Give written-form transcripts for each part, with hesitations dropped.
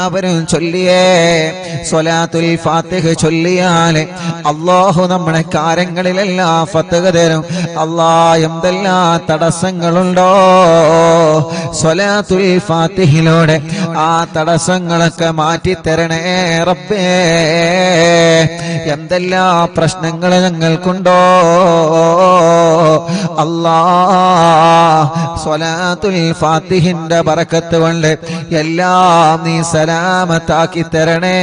അവരും ചൊല്ലിയേ സ്വലാത്തുൽ ഫാത്തിഹ ചൊല്ലിയാൽ അല്ലാഹു നമ്മുടെ കാര്യങ്ങളിലെല്ലാം ഫത്ഹ് തരും. എന്തെല്ലാം തടസ്സങ്ങളുണ്ടോ സ്വലാത്തുൽ ഫാത്തിഹിലൂടെ ആ തടസ്സങ്ങളൊക്കെ മാറ്റിത്തരണേ റബ്ബേ. എന്തെല്ലാം പ്രശ്നങ്ങൾ ഞങ്ങൾക്കുണ്ടോ സ്വലാത്തുൽ ഫാത്തിഹിന്റെ ബറക്കത്ത് കൊണ്ട് എല്ലാം നീ സലാമത്താക്കി തരണേ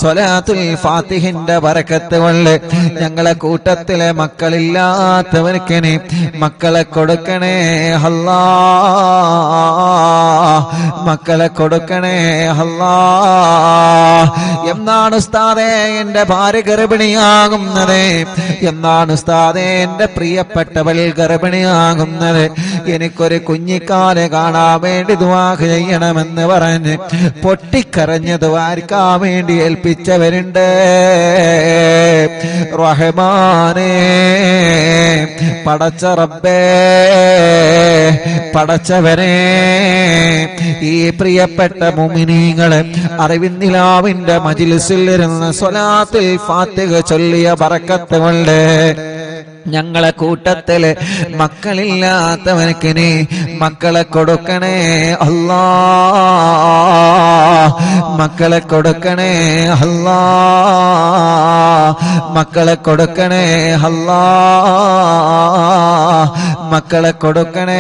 സ്വലാത്തുൽ ഫാത്തിഹിന്റെ ബറക്കത്ത് കൊണ്ട് ഞങ്ങളെ കൂട്ടത്തിലെ മക്കളില്ലാത്തവർക്ക് നീ മക്കളെ കൊടുക്കണേ മക്കളെ കൊടുക്കണേ എന്നാണ് ഉസ്താദേ എന്റെ ഭാര്യ ഗർഭിണിയാകുന്നത്? എന്നാണ് ഉസ്താദേ എന്റെ പ്രിയപ്പെട്ടവൾ ഗർഭിണിയാകുന്നത്? എനിക്കൊരു കുഞ്ഞിക്കാല് കാണാൻ വേണ്ടി ദുആ ചെയ്യണമെന്ന് പറഞ്ഞ് പൊട്ടിക്കരഞ്ഞ് ദുആർക്കാൻ വേണ്ടി ഏൽപ്പിച്ചവരുണ്ട്. റഹ്മാനേ, പടച്ച റബ്ബേ, പടച്ചവനെ, ഈ പ്രിയപ്പെട്ട മുഅ്മിനീങ്ങളെ അറിവിന്നിലാവിന്റെ മജ്ലിസിൽ ഇരുന്ന് സ്വലാത്തുൽ ഫാത്തിഹ ചൊല്ലിയ ബറക്കത്ത് കൊണ്ട് ഞങ്ങളെ കൂട്ടത്തില് മക്കളില്ലാത്തവനക്ക് നീ മക്കളെ കൊടുക്കണേ മക്കളെ കൊടുക്കണേ മക്കളെ കൊടുക്കണേ മക്കളെ കൊടുക്കണേ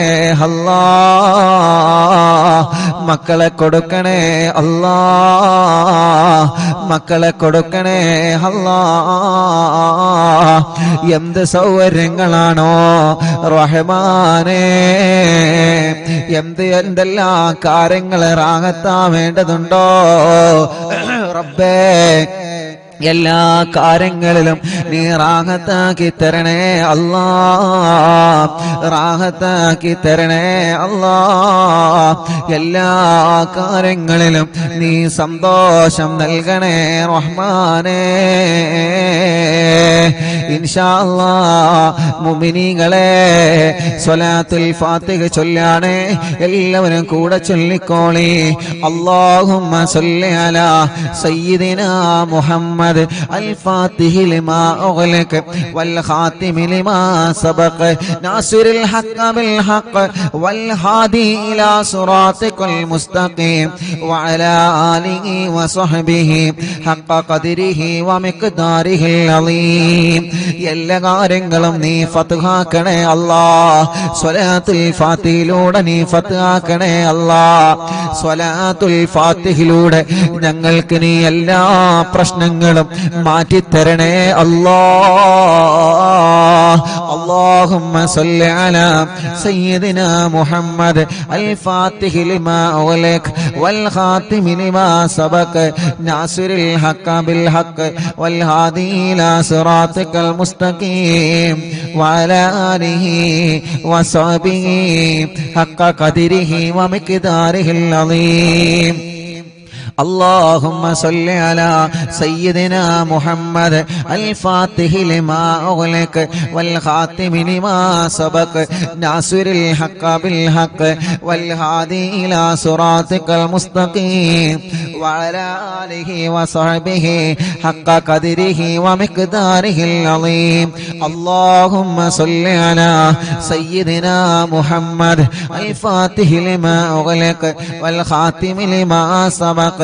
മക്കളെ കൊടുക്കണേ മക്കളെ കൊടുക്കണേ എന്ത് സൗകര്യങ്ങളാണോ റഹ്മാനേ, എന്തെല്ലാം കാര്യങ്ങൾ റാഹത്താൻ വേണ്ടതുണ്ടോ റബ്ബേ. എല്ലാ കാര്യങ്ങളിലും നീ റാഹത്താക്കി തരണേ റാഹത്താക്കി തരണേ എല്ലാ കാര്യങ്ങളിലും നീ സന്തോഷം നൽകണേ റഹ്മാനേ. ഇൻഷാ അല്ലാഹ് മുഅ്മിനീങ്ങളെ സ്വലാത്തുൽ ഫാത്തിഹ ചൊല്ലാണ് എല്ലാവരും കൂടെ ചൊല്ലിക്കോളി. അല്ലാഹുമ്മ സ്വല്ലി അലാ സയ്യിദിനാ മുഹമ്മദ് الفاتح لما أغلق والخاتم لما سبق ناصر الحق بالحق والهادي إلى صراطك المستقيم وعلى آله وصحبه حق قدره ومقداره العظيم. എല്ലാ കാര്യങ്ങളും നീ ഫത്ഹാക്കണേ സ്വലാത്തുൽ ഫാത്തിഹിലൂടെ നീ ഫത്ഹാക്കണേ സ്വലാത്തുൽ ഫാത്തിഹിലൂടെ ഞങ്ങൾക്ക് നീ എല്ലാ പ്രശ്നങ്ങളും മാറ്റിത്തരണേ اللهم صل على سيدنا محمد الفاتح لما أغلق والخاتم لما سبق ناصر الحق بالحق والهادي إلى صراطك المستقيم وعلى آله وصحبه حق قدره ومقداره العظيم. اللهم صل على سيدنا محمد الفاتح لما أغلق والخاتم لما سبق ناصر الحق بالحق والهادي إلى صراطك المستقيم وعلى آله وصحبه حق قدره ومقداره العظيم. اللهم صل على سيدنا محمد الفاتح لما أغلق والخاتم لما سبق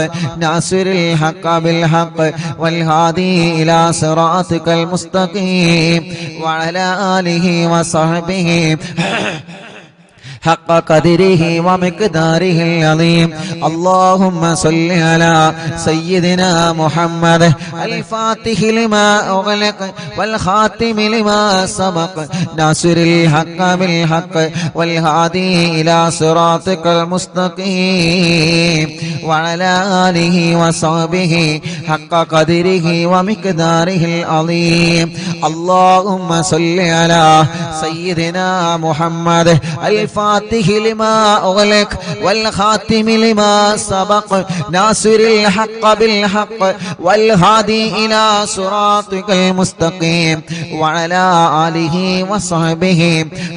ناصر الحق بالحق والهادي إلى صراطك المستقيم وعلى آله وصحبه حق قدره ومقداره العظيم. اللهم صل على سيدنا محمد الفاتح لما أغلق والخاتم لما سبق ناصر الحق بالحق والهادي إلى صراطك المستقيم وعلى آله وصحبه حق قدره ومقداره العظيم. اللهم صل على سيدنا محمد الفاتح لما أغلق والخاتم لما سبق ناصر الحق بالحق والهادي إلى صراطك المستقيم وعلى آله وصحبه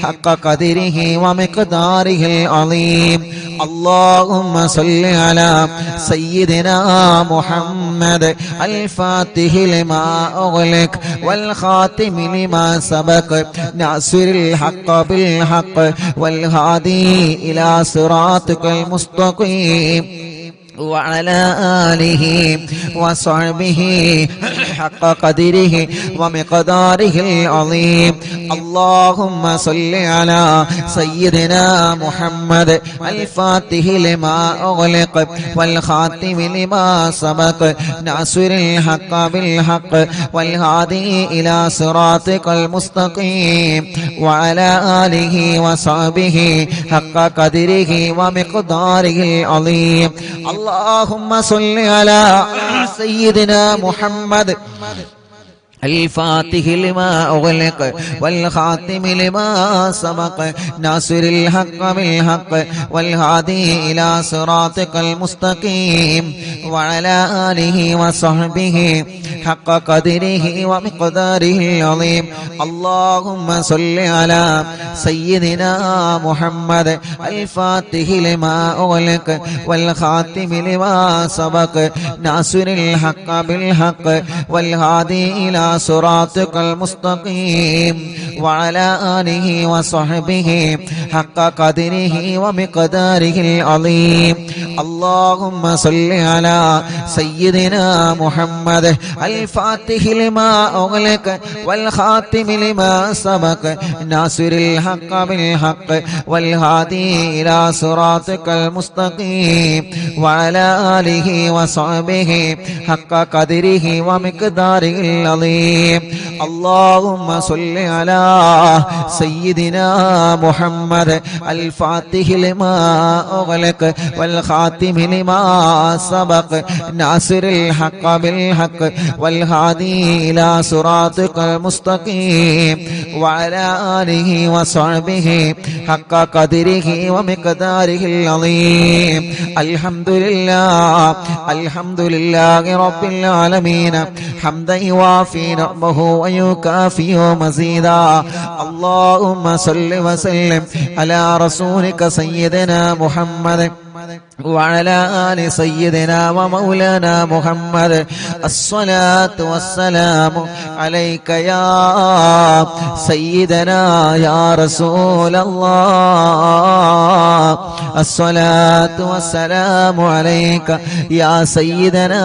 حق قدره ومقداره العظيم. اللهم صل على سيدنا محمد الفاتح لما أغلق والخاتم لما سبق ناصر الحق بالحق والهادي إلى صراطك المستقيم وعلى آله وصحبه حق قدره ومقداره العظيم اللهم صل على سيدنا محمد الفاتح لما أغلق والخاتم لما سبق ناصر الحق بالحق والهادي إلى صراطك المستقيم وعلى آله وصحبه حق قدره ومقداره العظيم اللهم صل على سيدنا محمد الفاتح لما أغلق والخاتم لما سبق ناصر الحق بالحق والهادي إلى صراطك المستقيم وعلى آله وصحبه حق قدره ومقداره العظيم اللهم صل على سيدنا محمد الفاتح لما أغلق والخاتم لما سبق ناصر الحق بالحق والهادي إلى صراطك المستقيم وعلى آله وصحبه حق قدره ومقداره العظيم اللهم صل على سيدنا محمد الفاتح لما أغلق والخاتم لما سبق ناصر الحق بالحق والهادي إلى صراطك المستقيم وعلى آله وصحبه حق قدره ومقداره العظيم اللهم صل على سيدنا محمد الفاتح لما أغلق والخاتم لما سبق ناصر الحق بالحق والهادي إلى صراطك المستقيم وعلى آله وصحبه حق قدره ومقداره العظيم الحمد لله رب العالمين حمدا يوافي نعمه ويكافئ مزيدا اللهم صل وسلم على رسولك سيدنا محمد وعلى آل سيدنا ومولانا محمد الصلاة والسلام عليك يا سيدنا يا رسول الله الصلاة والسلام عليك يا سيدنا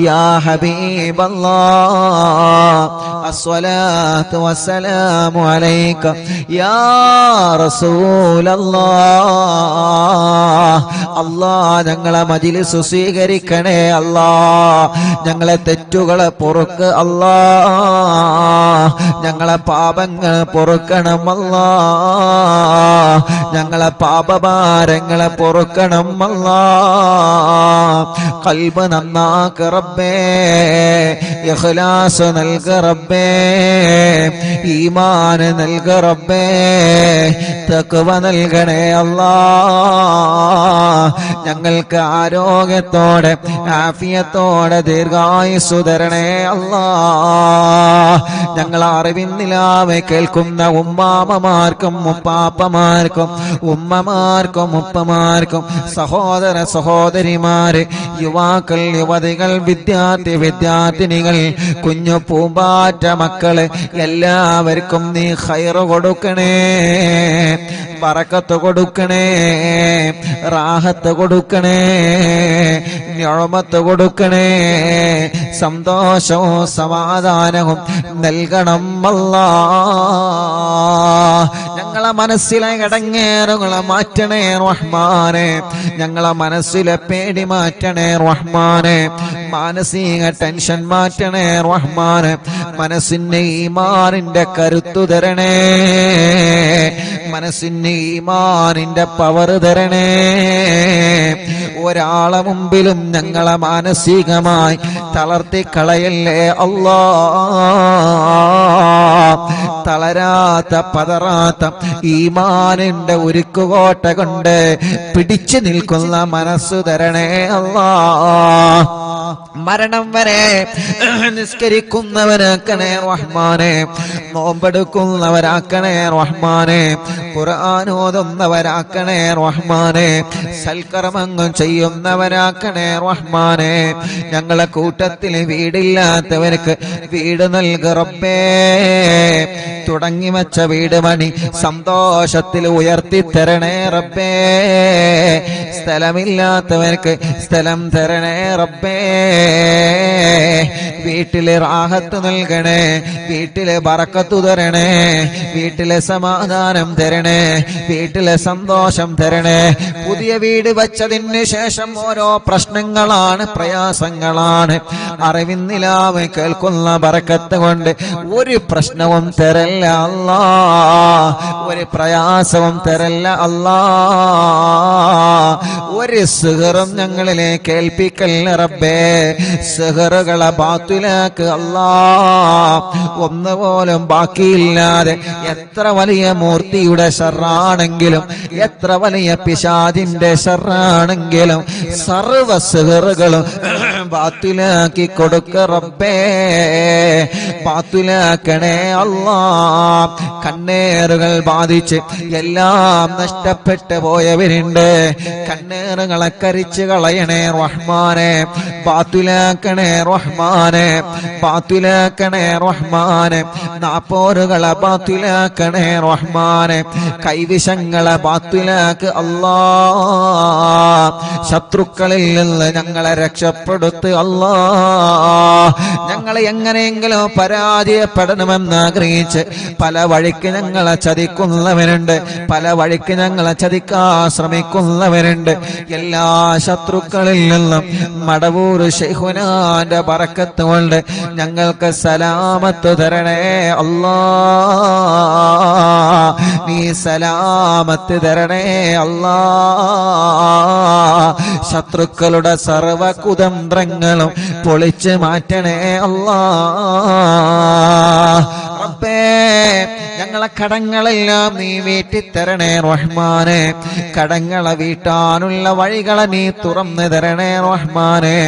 يا حبيب الله الصلاة والسلام عليك يا رسول الله അല്ലാഹ് ഞങ്ങളെ മജ്‌ലിസ് സ്വീകരിക്കണേ അല്ലാഹ് ഞങ്ങളെ തെറ്റുകളെ പൊറുക്ക് അല്ലാഹ് ഞങ്ങളെ പാപങ്ങൾ പൊറുക്കണം അല്ലാഹ് ഞങ്ങളെ പാപഭാരങ്ങളെ പൊറുക്കണം അല്ലാഹ് ഖൽബ് നന്നാക്ക് റബ്ബേ ഇഖ്ലാസ് നൽക റബ്ബേ ഈമാൻ നൽക റബ്ബേ തഖ്വ നൽകണേ അല്ലാഹ് ഞങ്ങൾക്ക് ആരോഗ്യത്തോടെ ആഫിയത്തോടെ ദീർഘായുസ്സു തരണേ അല്ലാഹ് ഞങ്ങൾ അറിവിൻ നിലാവെ കേൾക്കുന്ന ഉമ്മാമമാർക്കും ഉപ്പാപ്പമാർക്കും ഉമ്മമാർക്കും ഉപ്പമാർക്കും സഹോദര സഹോദരിമാര് യുവാക്കൾ യുവതികൾ വിദ്യാർത്ഥിനികൾ കുഞ്ഞു പൂമ്പാറ്റ മക്കള് എല്ലാവർക്കും നീ ഖൈർ കൊടുക്കണേ ബറക്കത്ത് കൊടുക്കണേ റാഹത്ത് കൊടുക്കണേ നിഅമത്ത് കൊടുക്കണേ സന്തോഷവും സമാധാനവും നൽകണം അല്ലാഹ് ഞങ്ങളെ മനസ്സിലെ ഇടങ്ങേറുകളെ മാറ്റണേ റഹ്മാനെ ഞങ്ങളെ മനസ്സിലെ പേടി മാറ്റണേ റഹ്മാനെ മാനസിക ടെൻഷൻ മാറ്റണേ റഹ്മാനെ മനസ്സിന് ഈമാനിന്റെ കരുത്തു തരണേ മനസ്സിന് ഈമാനിന്റെ പവർ തരണേ ഒരാളെ മുമ്പിലും ഞങ്ങളെ മാനസികമായി തളർത്തിക്കളയല്ലേ അല്ലാഹ് തളരാത്ത പതറാത്ത ഈമാനിന്റെ ഉരുക്കുകോട്ട കൊണ്ട് പിടിച്ചു നിൽക്കുന്ന മനസ്സ് തരണേ അല്ലാഹ് മരണം വരെ നിസ്കരിക്കുന്നവരാക്കണേ റഹ്മാനെ, നോമ്പെടുക്കുന്നവരാക്കണേ റഹ്മാനെ, ഖുർആൻ ഓതുന്നവരാക്കണേ റഹ്മാനെ, സൽക്കർമ്മങ്ങൾ ചെയ്യുന്നവരാക്കണേ റഹ്മാനെ. ഞങ്ങളെ കൂട്ടത്തിൽ വീടില്ലാത്തവർക്ക് വീട് നൽക റബ്ബേ. തുടങ്ങി വച്ച വീട് പണി സന്തോഷത്തിൽ ഉയർത്തി തരണേ റബ്ബേ. സ്ഥലമില്ലാത്തവർക്ക് സ്ഥലം തരണേ റബ്ബേ. വീട്ടിലെ റാഹത്ത് നൽകണേ, വീട്ടിലെ ബറക്കത്ത് തരണേ, വീട്ടിലെ സമാധാനം തരണേ, വീട്ടിലെ സന്തോഷം തരണേ. പുതിയ വീട് വച്ചതിന് ശേഷം ഓരോ പ്രശ്നങ്ങളാണ്, പ്രയാസങ്ങളാണ്. അറിവിന്നിലാവ് കേൾക്കുന്ന ബറക്കത്ത് കൊണ്ട് ഒരു പ്രശ്നവും തരല്ല അല്ലാ, ഒരു പ്രയാസവും തരല്ല അല്ലാ. ഒരു സിഹറും ഞങ്ങളിലേക്ക് ഏൽപ്പിക്കല്ല റബ്ബേ. സിഹറുകളെ ബാത്തിലാക്ക് അല്ലാ. ഒന്നുപോലും ബാക്കിയില്ലാതെ എത്ര വലിയ മൂർത്തിയുടെ ശർറാണെങ്കിലും, എത്ര വലിയ പിശാചിന്റെ ശർറാണെങ്കിലും സർവ സിഹറുകളും ബാത്തിലാക്കി കൊടുക്ക റബ്ബേ. ബാത്തിലാക്കണേ അല്ലാ. കണ്ണേറുകൾ ബാധിച്ച് എല്ലാം നഷ്ടപ്പെട്ടു പോയവരുണ്ട്. കണ്ണേറുകളെ കരിച്ചു കളയണേ റഹ്മാനെ, ബാത്തിലാക്കണേ റഹ്മാനെ, ബാത്തിലാക്കണേ റഹ്മാനെ. നാപ്പോരുകളെ ബാത്തിലാക്കണേ റഹ്മാനെ, കൈവിഷങ്ങളെ ബാത്തിലാക്ക് അല്ലാ. ശത്രുക്കളിൽ നിന്ന് ഞങ്ങളെ രക്ഷപ്പെടുത്ത് അല്ലാ. ഞങ്ങളെ എങ്ങനെയെങ്കിലും പരാജയപ്പെടണമെന്ന് ആഗ്രഹിച്ച് പല വഴിക്ക് ഞങ്ങളെ ചതിക്കുന്നവരുണ്ട്, പല വഴിക്ക് ഞങ്ങളെ ചതിക്കാൻ ശ്രമിക്കുന്നവരുണ്ട്. എല്ലാ ശത്രുക്കളിൽ നിന്നും മടവൂർ ശൈഖുനാന്റെ ബറക്കത്ത് കൊണ്ട് ഞങ്ങൾക്ക് സലാമത്ത് തരണേ അല്ലാ. നീ സലാമത്ത് തരണേ അല്ലാ. ശത്രുക്കളുടെ സർവ കുതന്ത്രങ്ങളും പൊളിച്ച് മാറ്റണേ അല്ലാ. റബ്ബേ, ഞങ്ങളെ കടങ്ങളെല്ലാം നീ വീട്ടിത്തരണേ റഹ്മാനെ. കടങ്ങളെ വീട്ടാനുള്ള വഴികളെ നീ തുറന്നു തരണേ റഹ്മാനെ.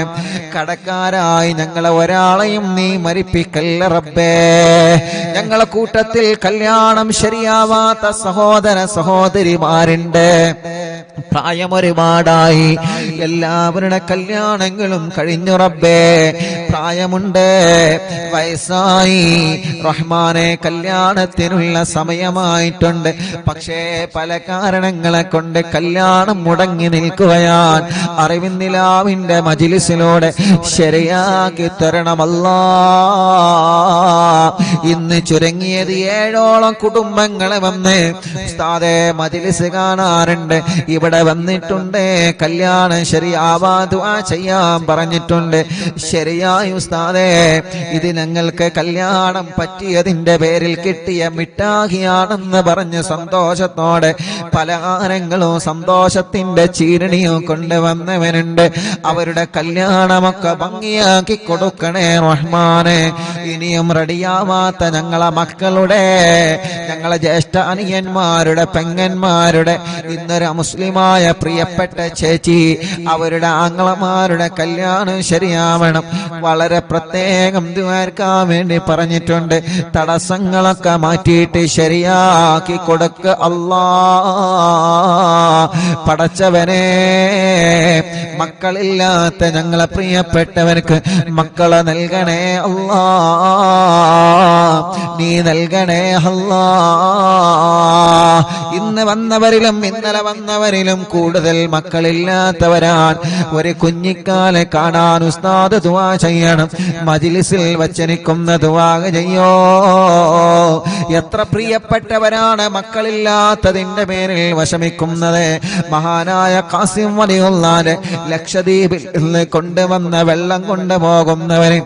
കടക്കാരായി ഞങ്ങളെ ഒരാളെയും നീ മരിപ്പിക്കല്ല റബ്ബേ. ഞങ്ങളെ കൂട്ടത്തിൽ കല്യാണം ശരിയാവാത്ത സഹോദര സഹോദരിമാരുണ്ട്. പ്രായം ഒരുപാടായി, എല്ലാവരുടെ കല്യാണങ്ങളും കഴിഞ്ഞു റബ്ബേ. പ്രായമുണ്ട്, വയസ്സായി റഹ്മാനെ, കല്യാണത്തിനുള്ള സമയമായിട്ടുണ്ട്. പക്ഷേ പല കാരണങ്ങളെ കൊണ്ട് കല്യാണം മുടങ്ങി നിൽക്കുകയാൻ അറിവിന്നിലാവിന്റെ മജ്‌ലിസിലൂടെ ശരിയാക്കി തരണമല്ലാ. ഇന്ന് ചുരുങ്ങിയത് 7ഓളം കുടുംബങ്ങളെ വന്ന് ഉസ്താദേ മജ്‌ലിസ് കാണാറുണ്ട്, ഇവിടെ വന്നിട്ടുണ്ട്, കല്യാണം ശരിയാവാ ദുആ ചെയ്യാൻ പറഞ്ഞിട്ടുണ്ട്. ശരിയായി ഉസ്താദേ, ഇത് ഞങ്ങൾക്ക് കല്യാണം പറ്റിയതിന്റെ പേരിൽ കിട്ടിയ മിഠായിയാണെന്ന് പറഞ്ഞ് സന്തോഷത്തോടെ പലഹാരങ്ങളും സന്തോഷത്തിന്റെ ചീരണിയും കൊണ്ടുവന്നവനുണ്ട്. അവരുടെ കല്യാണമൊക്കെ ഭംഗിയാക്കി കൊടുക്കണേ റഹ്മാനെ. ഇനിയും റെഡിയാവാത്ത ഞങ്ങളെ മക്കളുടെ, ഞങ്ങളെ ജ്യേഷ്ഠ അനിയന്മാരുടെ, പെങ്ങന്മാരുടെ, ഇന്നൊരു മുസ്ലിമായ പ്രിയപ്പെട്ട ചേച്ചി, അവരുടെ ആങ്ങളമാരുടെ കല്യാണം ശരിയാവണം. വളരെ പ്രത്യേകം ദുആർക്കാൻ വേണ്ടി പറഞ്ഞിട്ടുണ്ട്. തടസ്സങ്ങളൊക്കെ മാറ്റിയിട്ട് ശരിയാക്കി കൊടുക്ക അല്ലാ. പടച്ചവനെ, മക്കളില്ലാത്ത ഞങ്ങളെ പ്രിയപ്പെട്ടവർക്ക് മക്കളെ നൽകണേ അല്ലാ. നീ നൽകണേ അല്ലാ. ഇന്ന് വന്നവരിലും ഇന്നലെ വന്നവരിലും കൂടുതൽ മക്കളില്ലാത്തവരാണ്. ഒരു കുഞ്ഞിക്കാലെ കാണാൻ ഉസ്താദ് ദുആ ചെയ്യണം. മജ്‌ലിസിൽ വച്ചനിക്കുന്ന ദുആ ചെയ്യോ. എത്ര പ്രിയപ്പെട്ടവരാണ് മക്കളില്ലാത്തതിന്റെ പേരിൽ വിഷമിക്കുന്നത്. മഹാനായ ഖാസിം വലിയുള്ളാന്റെ ലക്ഷദ്വീപിൽ നിന്ന് കൊണ്ടുവന്ന വെള്ളം കൊണ്ടുപോകുന്നവര്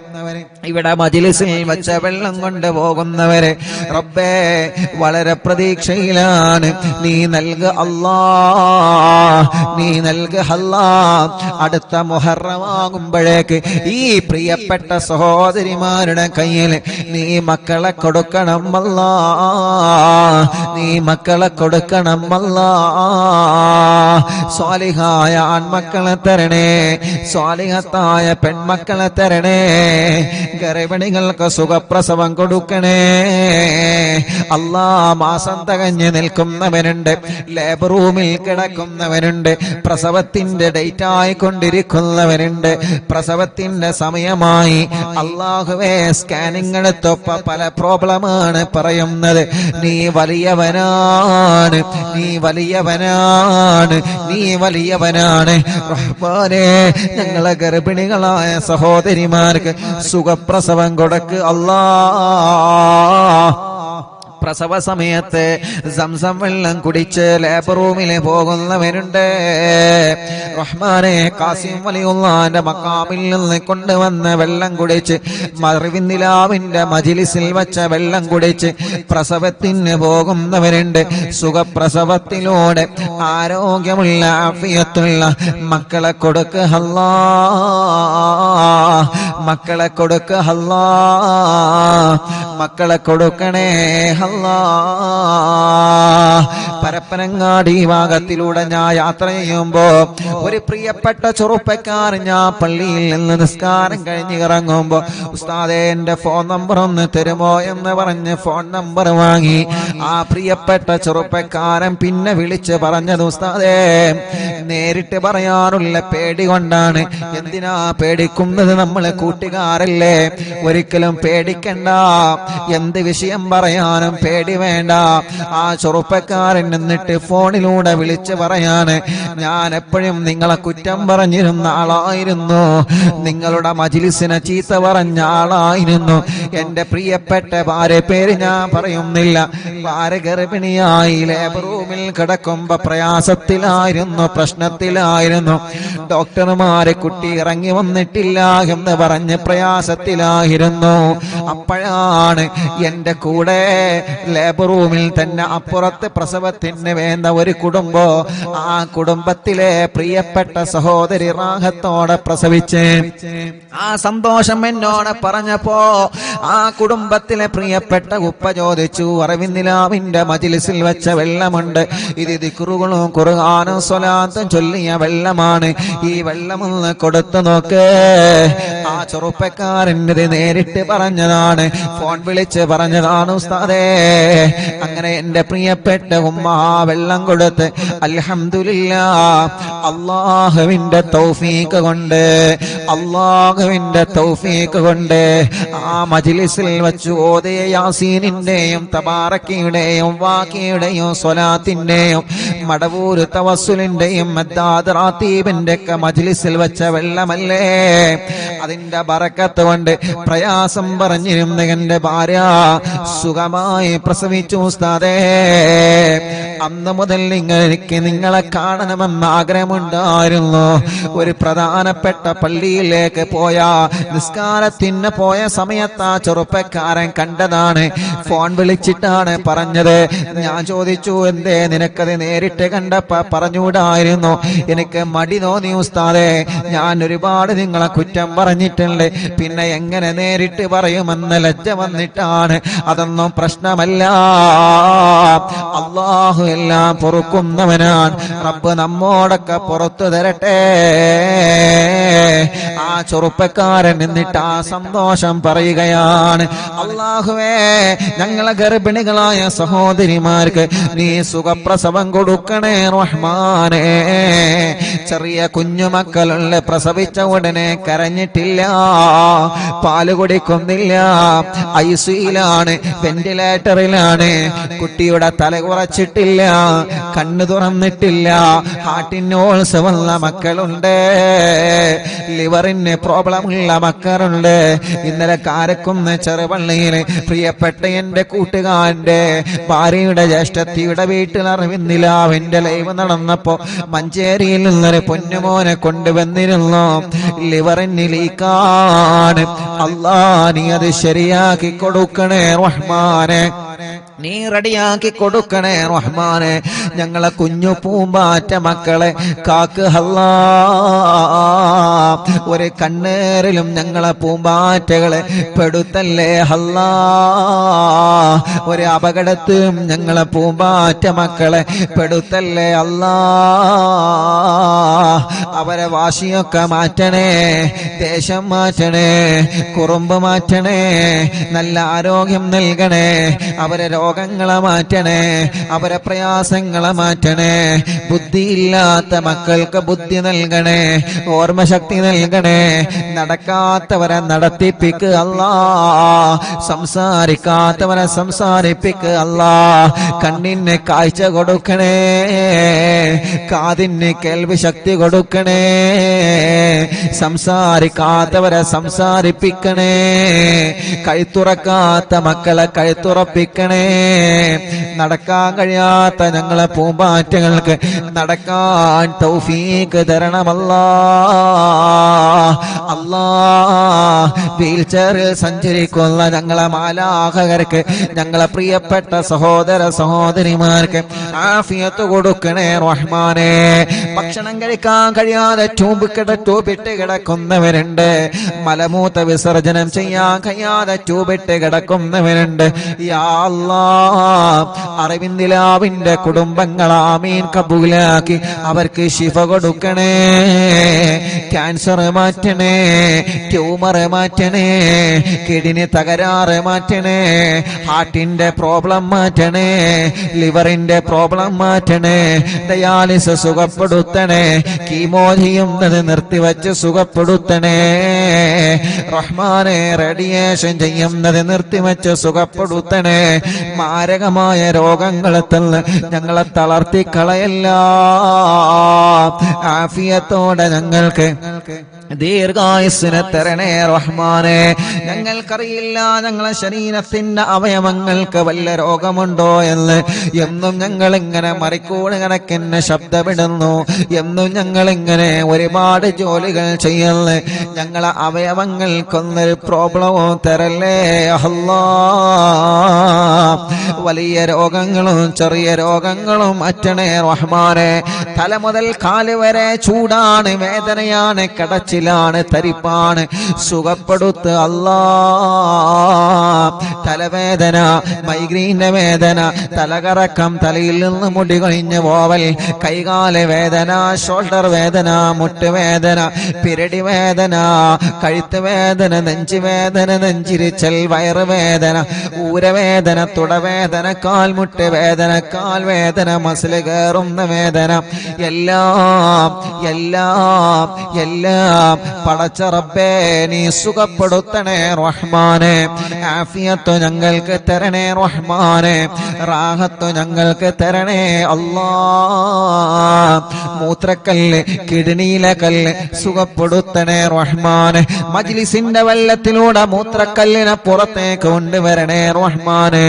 ഇവിടെ മജ്‌ലിസിൽ വെച്ച വെള്ളം കൊണ്ട് പോകുന്നവരെ റബ്ബേ വളരെ പ്രതീക്ഷയിലാണ്. നീ നൽക അല്ലാ, നീ നൽക അല്ലാ. അടുത്ത മുഹറമാകുമ്പോഴേക്ക് ഈ പ്രിയപ്പെട്ട സഹോദരിമാരുടെ കയ്യിൽ നീ മക്കളെ കൊടുക്കണം അല്ലാ, നീ മക്കളെ കൊടുക്കണം അല്ലാ. സ്വാലിഹായ ആൺമക്കളെ തരണേ, സ്വാലിഹത്തായ പെൺമക്കളെ തരണേ. ഗർഭിണികൾക്ക് സുഖപ്രസവം കൊടുക്കണേ അല്ലാ. മാസം തികഞ്ഞ് നിൽക്കുന്നവരുണ്ട്, ലേബർ റൂമിൽ കിടക്കുന്നവരുണ്ട്, പ്രസവത്തിന്റെ ഡേറ്റ് ആയിക്കൊണ്ടിരിക്കുന്നവരുണ്ട്, പ്രസവത്തിന്റെ സമയമായി. അല്ലാഹുവേ, സ്കാനിങ് എടുത്തപ്പോ പല പ്രോബ്ലമാണ് പറയുന്നത്. നീ വലിയവനാണ്, നീ വലിയവനാണ്, നീ വലിയവനാണ് റഹ്മാനേ. ഞങ്ങളെ ഗർഭിണികളായ സഹോദരിമാർക്ക് സുഖപ്രസവം കൊടുക്ക് അല്ലാ. പ്രസവ സമയത്ത് സംസം വെള്ളം കുടിച്ച് ലേബർ റൂമിൽ പോകുന്നവരുണ്ട് റഹ്മാനെ. കാസിം വലിയുള്ളാന്റെ മക്കാമിൽ നിന്ന് കൊണ്ടുവന്ന വെള്ളം കുടിച്ച്, മറിവിന്ദിലാവിന്റെ മജ്‌ലിസിൽ വച്ച വെള്ളം കുടിച്ച് പ്രസവത്തിന് പോകുന്നവരുണ്ട്. സുഖപ്രസവത്തിലൂടെ ആരോഗ്യമുള്ള ആഫിയത്തുള്ള മക്കളെ കൊടുക്ക് അല്ലാ, മക്കളെ കൊടുക്ക് അല്ലാ, മക്കളെ കൊടുക്കണേ അല്ലാ. പരപ്പനങ്ങാടി ഭാഗത്തിലൂടെ ഞാൻ യാത്ര ചെയ്യുമ്പോ ഒരു പ്രിയപ്പെട്ട ചെറുപ്പക്കാരൻ, ഞാൻ പള്ളിയിൽ നിന്ന് നിസ്കാരം കഴിഞ്ഞ് ഇറങ്ങുമ്പോ, ഉസ്താദേ എന്റെ ഫോൺ നമ്പർ ഒന്ന് തരുമോ എന്ന് പറഞ്ഞ് ഫോൺ നമ്പർ വാങ്ങി. ആ പ്രിയപ്പെട്ട ചെറുപ്പക്കാരൻ പിന്നെ വിളിച്ച് പറഞ്ഞത്, ഉസ്താദേ നേരിട്ട് പറയാനുള്ള പേടി കൊണ്ടാണ്. എന്തിനാ പേടിക്കുന്നത്? നമ്മളെ കൂട്ടുകാരല്ലേ, ഒരിക്കലും പേടിക്കണ്ട. എന്ത് വിഷയം പറയാനും പേടി വേണ്ട. ആ ചെറുപ്പക്കാരൻ എന്നിട്ട് ഫോണിലൂടെ വിളിച്ച് പറയാണ്, ഞാൻ എപ്പോഴും നിങ്ങളെ കുറ്റം പറഞ്ഞിരുന്ന ആളായിരുന്നു, നിങ്ങളുടെ മജ്‌ലിസിനെ ചീത്ത പറഞ്ഞ ആളായിരുന്നു. എന്റെ പ്രിയപ്പെട്ട ഭാര്യ പേര് ഞാൻ പറയുന്നില്ല, ഭാര്യ ഗർഭിണിയായി ലേബർ റൂമിൽ കിടക്കുമ്പോ പ്രയാസത്തിലായിരുന്നു, പ്രശ്നത്തിലായിരുന്നു. ഡോക്ടർമാരെ കുട്ടി ഇറങ്ങി വന്നിട്ടില്ല എന്ന് പറഞ്ഞ് പ്രയാസത്തിലായിരുന്നു. അപ്പോഴാണ് എന്റെ കൂടെ ലേബർ റൂമിൽ തന്നെ അപ്പുറത്ത് പ്രസവത്തിന് വേണ്ട ഒരു കുടുംബം, ആ കുടുംബത്തിലെ പ്രിയപ്പെട്ട സഹോദരി റാഹത്തോടെ പ്രസവിച്ച് ആ സന്തോഷം എന്നോട് പറഞ്ഞപ്പോ ആ കുടുംബത്തിലെ പ്രിയപ്പെട്ട ഉപ്പ ചോദിച്ചു, അറിവിന്ദിലാവിന്റെ മജ്‌ലിസിൽ വെച്ച വെള്ളമുണ്ട്, ഇത് ദിക്റുകളും ഖുർആനും സ്വലാത്തും ചൊല്ലിയ വെള്ളമാണ്, ഈ വെള്ളമൊന്ന് കൊടുത്തു നോക്ക്. ആ ചെറുപ്പക്കാരൻ്റെ നേരിട്ട് പറഞ്ഞതാണ്, ഫോൺ വിളിച്ച് പറഞ്ഞതാണ്, ഉസ്താദേ. അങ്ങനെ എന്റെ പ്രിയപ്പെട്ട ഉമ്മ വെള്ളം കൊടുത്ത് അൽഹംദുലില്ലാഹ്, അല്ലാഹുവിന്റെ തൗഫീഖ് കൊണ്ട്, അല്ലാഹുവിന്റെ തൗഫീഖ് കൊണ്ട് ആ മജ്‌ലിസിൽ വെച്ച് ഓതിയ യാസീനിന്റെയും തബാറക്കയുടെയും വാക്കിയുടെയും സ്വലാത്തിന്റെയും മടവൂര് തവസ്സുലിന്റെയും മദ്ദാദ് റാത്തീബിന്റെ ഒക്കെ മജ്‌ലിസിൽ വെച്ച വെള്ളമല്ലേ, അതിന്റെ ബറക്കത്ത് കൊണ്ട് പ്രയാസം പറഞ്ഞിരുന്ന എന്റെ ഭാര്യ സുഖമായി പ്രസവിച്ചു ഉസ്താദേ. അന്ന് മുതൽ എനിക്ക് നിങ്ങളെ കാണണമെന്ന് ആഗ്രഹമുണ്ടായിരുന്നു. ഒരു പ്രധാനപ്പെട്ട പള്ളിയിലേക്ക് പോയ നിസ്കാരത്തിന് പോയ സമയത്ത് ആ ചെറുപ്പക്കാരൻ കണ്ടതാണ്, ഫോൺ വിളിച്ചിട്ടാണ് പറഞ്ഞത്. ഞാൻ ചോദിച്ചു, എന്തേ നിനക്കത് നേരിട്ട് കണ്ടപ്പോ പറഞ്ഞുകൂടായിരുന്നു? എനിക്ക് മടി തോന്നി ഉസ്താദേ, ഞാൻ ഒരുപാട് നിങ്ങളെ കുറ്റം പറഞ്ഞിട്ടുണ്ട്, പിന്നെ എങ്ങനെ നേരിട്ട് പറയുമെന്ന് ലജ്ജ വന്നിട്ടാണ്. അതൊന്നും പ്രശ്നമല്ല, അല്ലാഹു എല്ലാം പൊറുക്കുന്നവനാണ്. റബ്ബ് നമ്മോടൊക്കെ പുറത്തു തരട്ടെ. ആ ചെറുപ്പക്കാരൻ എന്നിട്ട് ആ സന്തോഷം പറയുകയാണ്, അല്ലാഹുവേ ഞങ്ങളെ ഗർഭിണികളായ സഹോദരിമാർക്ക് നീ സുഖപ്രസവം കൊടുക്കണേ റഹ്മാനേ. ചെറിയ കുഞ്ഞുമക്കളുള്ള പ്രസവിച്ച ഉടനെ കരഞ്ഞിട്ടില്ല, പാല് കുടിക്കുന്നില്ല, ഐസിയിലാണ്, വെന്റിലേറ്ററിലാണ്, കുട്ടിയുടെ തല കുറച്ചിട്ടില്ല, കണ്ണു തുറന്നിട്ടില്ല, ഹാർട്ടിന് ഓൾസ് വന്ന മക്കളുണ്ട്, ലിവറിന് പ്രോബ്ലം ഉള്ള മക്കളുണ്ട്. ഇന്നലെ കാരക്കുന്ന് ചെറുപള്ളിയിൽ പ്രിയപ്പെട്ട എന്റെ കൂട്ടുകാരന്റെ ഭാര്യയുടെ ജ്യേഷ്ഠത്തിയുടെ വീട്ടിൽ അറിവിന്നിലാവിന്റെ ലൈവ് നടന്നപ്പോ മഞ്ചേരിയിൽ നിന്നൊരു പൊന്നുമോനെ കൊണ്ടുവന്നിരുന്നു. ലിവറിന് ലീക്കാണ്. അല്ലാ നീ അത് ശരിയാക്കി കൊടുക്കണേ റഹ്മാനെ, നീ റെഡിയാക്കി കൊടുക്കണേ റഹ്മാനെ. ഞങ്ങളെ കുഞ്ഞു പൂമ്പാറ്റ മക്കളെ കാക്ക് അല്ലാ. ഒരു കണ്ണേറിലും ഞങ്ങളെ പൂമ്പാറ്റകളെ പെടുത്തല്ലേ അല്ലാ. ഒരു അപകടത്തിലും ഞങ്ങളെ പൂമ്പാറ്റ മക്കളെ പെടുത്തല്ലേ അല്ലാ. അവരെ വാശിയൊക്കെ മാറ്റണേ, ദേശം മാറ്റണേ, കുറുമ്പ് മാറ്റണേ, നല്ല ആരോഗ്യം നൽകണേ, അവരെ രോഗങ്ങളെ മാറ്റണേ, അവരെ പ്രയാസങ്ങളെ മാറ്റണേ. ബുദ്ധിയില്ലാത്ത മക്കൾക്ക് ബുദ്ധി നൽകണേ, ഓർമ്മശക്തി നൽകണേ. നടക്കാത്തവരെ നടത്തിപ്പിക്ക് അല്ലാ, സംസാരിക്കാത്തവരെ സംസാരിപ്പിക്ക് അല്ലാ. കണ്ണിന് കാഴ്ച കൊടുക്കണേ, കാതിന് കേൾവി ശക്തി കൊടുക്കണേ, സംസാരിക്കാത്തവരെ സംസാരിപ്പിക്കണേ, കഴുത്തുറക്കാത്ത മക്കളെ കഴുത്തുറപ്പിക്കണേ. നടക്കാൻ കഴിയാത്ത ഞങ്ങളെ പൂമ്പാറ്റകൾക്ക് നടക്കാൻ തൗഫീഖ് തരണമല്ലാ. അല്ലാ, വീൽ ചെയറിൽ സഞ്ചരിക്കുന്ന ഞങ്ങളെ മാലാഖകർക്ക്, ഞങ്ങളെ പ്രിയപ്പെട്ട സഹോദര സഹോദരിമാർക്ക് ആഫിയത്ത് കൊടുക്കണേ റഹ്മാനെ. ഭക്ഷണം കഴിക്കാൻ കഴിയാതെ ട്യൂബിട്ട് കിടക്കുന്നവരുണ്ട്, മലമൂത്ര വിസർജനം ചെയ്യാൻ കഴിയാതെ ട്യൂബിട്ട് കിടക്കുന്നവരുണ്ട്. യാ അല്ലാഹ്, അറിവിന്ദിലാവിന്റെ കുടുംബങ്ങൾ ആമീൻ കബൂലാക്കി അവർക്ക് ശിഫ കൊടുക്കണേ. ക്യാൻസർ മാറ്റണേ, ട്യൂമർ മാറ്റണേ, കിഡ്നി തകരാറ് മാറ്റണേ, ഹാർട്ടിന്റെ പ്രോബ്ലം മാറ്റണേ, ലിവറിന്റെ പ്രോബ്ലം മാറ്റണേ, ഡയാലിസിസ് സുഖപ്പെടുത്തണേ, കീമോ ചെയ്യുന്നത് നിർത്തിവച്ച് സുഖപ്പെടുത്തണേ റഹ്മാനെ. റേഡിയേഷൻ ചെയ്യുന്നത് നിർത്തിവച്ച് സുഖപ്പെടുത്തണേ. മാരകമായ രോഗങ്ങളെ തന്ന് ഞങ്ങളെ തളർത്തിക്കളയല്ല. ആഫിയത്തോടെ ഞങ്ങൾക്ക് ദീർഘായുസ്സിനെ തരണേ റഹ്മാനെ. ഞങ്ങൾക്കറിയില്ല ഞങ്ങളെ ശരീരത്തിന്റെ അവയവങ്ങൾക്ക് വല്ല രോഗമുണ്ടോ എന്ന്. എന്നും ഞങ്ങൾ ഇങ്ങനെ മറിക്കൂട് കണക്കിന് ശബ്ദമിടുന്നു, എന്നും ഞങ്ങൾ ഇങ്ങനെ ഒരുപാട് ജോലികൾ ചെയ്യുന്നു. ഞങ്ങളെ അവയവങ്ങൾക്കൊന്നൊരു പ്രോബ്ലമോ തരല്ലേ അല്ലാ. വലിയ രോഗങ്ങളും ചെറിയ രോഗങ്ങളും മാറ്റണേ റഹ്മാനെ. തല മുതൽ കാല് വരെ ചൂടാണ്, വേദനയാണ്, കടച്ചിലാണ്, തരിപ്പാണ്, സുഖപ്പെടുത്ത് അല്ലാ. തലവേദന, മൈഗ്രീന്റെ വേദന, തലകറക്കം, തലയിൽ നിന്ന് മുടി കൊഴിഞ്ഞ് പോവൽ, കൈകാല് വേദന, ഷോൾഡർ വേദന, മുട്ടുവേദന, പിരടി വേദന, കഴുത്ത് വേദന, നെഞ്ചുവേദന, നെഞ്ചിരിച്ചൽ, വയറുവേദന, ഊരവേദന, തുടവേദന, കാൽമുട്ട് വേദന, കാൽവേദന, മസിൽ കയറുന്ന വേദന, എല്ലാം എല്ലാം എല്ലാം പടച്ച റബ്ബേ നീ സുഖപ്പെടുത്തണേ റഹ്മാനെ. ആഫിയത്ത് ഞങ്ങൾക്ക് തരണേ റഹ്മാനെ, റാഹത്ത് ഞങ്ങൾക്ക് തരണേ അല്ലാ. മൂത്രക്കല്ല്, കിഡ്നിയിലെ കല്ല് സുഖപ്പെടുത്തണേ റഹ്മാനെ. മജ്ലിസിന്റെ വെള്ളത്തിലൂടെ മൂത്രക്കല്ലിനെ പുറത്തേക്ക് കൊണ്ടുവരണേ റഹ്മാനെ.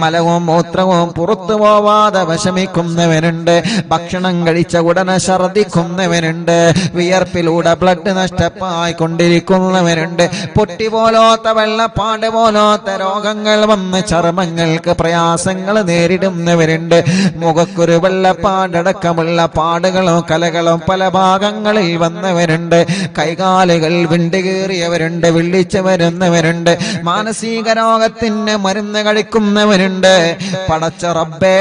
മലവും മൂത്രവും പുറത്തു പോവാതെ വിഷമിക്കുന്നവനുണ്ട്, ഭക്ഷണം കഴിച്ച ഉടനെ ഛർദിക്കുന്നവനുണ്ട്, വിയർപ്പിലൂടെ ബ്ലഡ് നഷ്ടമായി കൊണ്ടിരിക്കുന്നവരുണ്ട്, പൊട്ടി പോലോത്ത വെള്ളപ്പാട് പോലോത്ത രോഗങ്ങൾ വന്ന് ചർമ്മങ്ങൾക്ക് പ്രയാസങ്ങൾ നേരിടുന്നവരുണ്ട്, മുഖക്കൊരു വെള്ളപ്പാടടക്കമുള്ള പാടുകളും കലകളും പല ഭാഗങ്ങളിൽ വന്നവരുണ്ട്, കൈകാലുകൾ വിണ്ടുകീറിയവരുണ്ട്, വിളിച്ചു വരുന്നവരുണ്ട്, മാനസിക രോഗത്തിന് മരുന്ന് കഴിക്കുന്നവരുണ്ട്. പടച്ച റബ്ബേ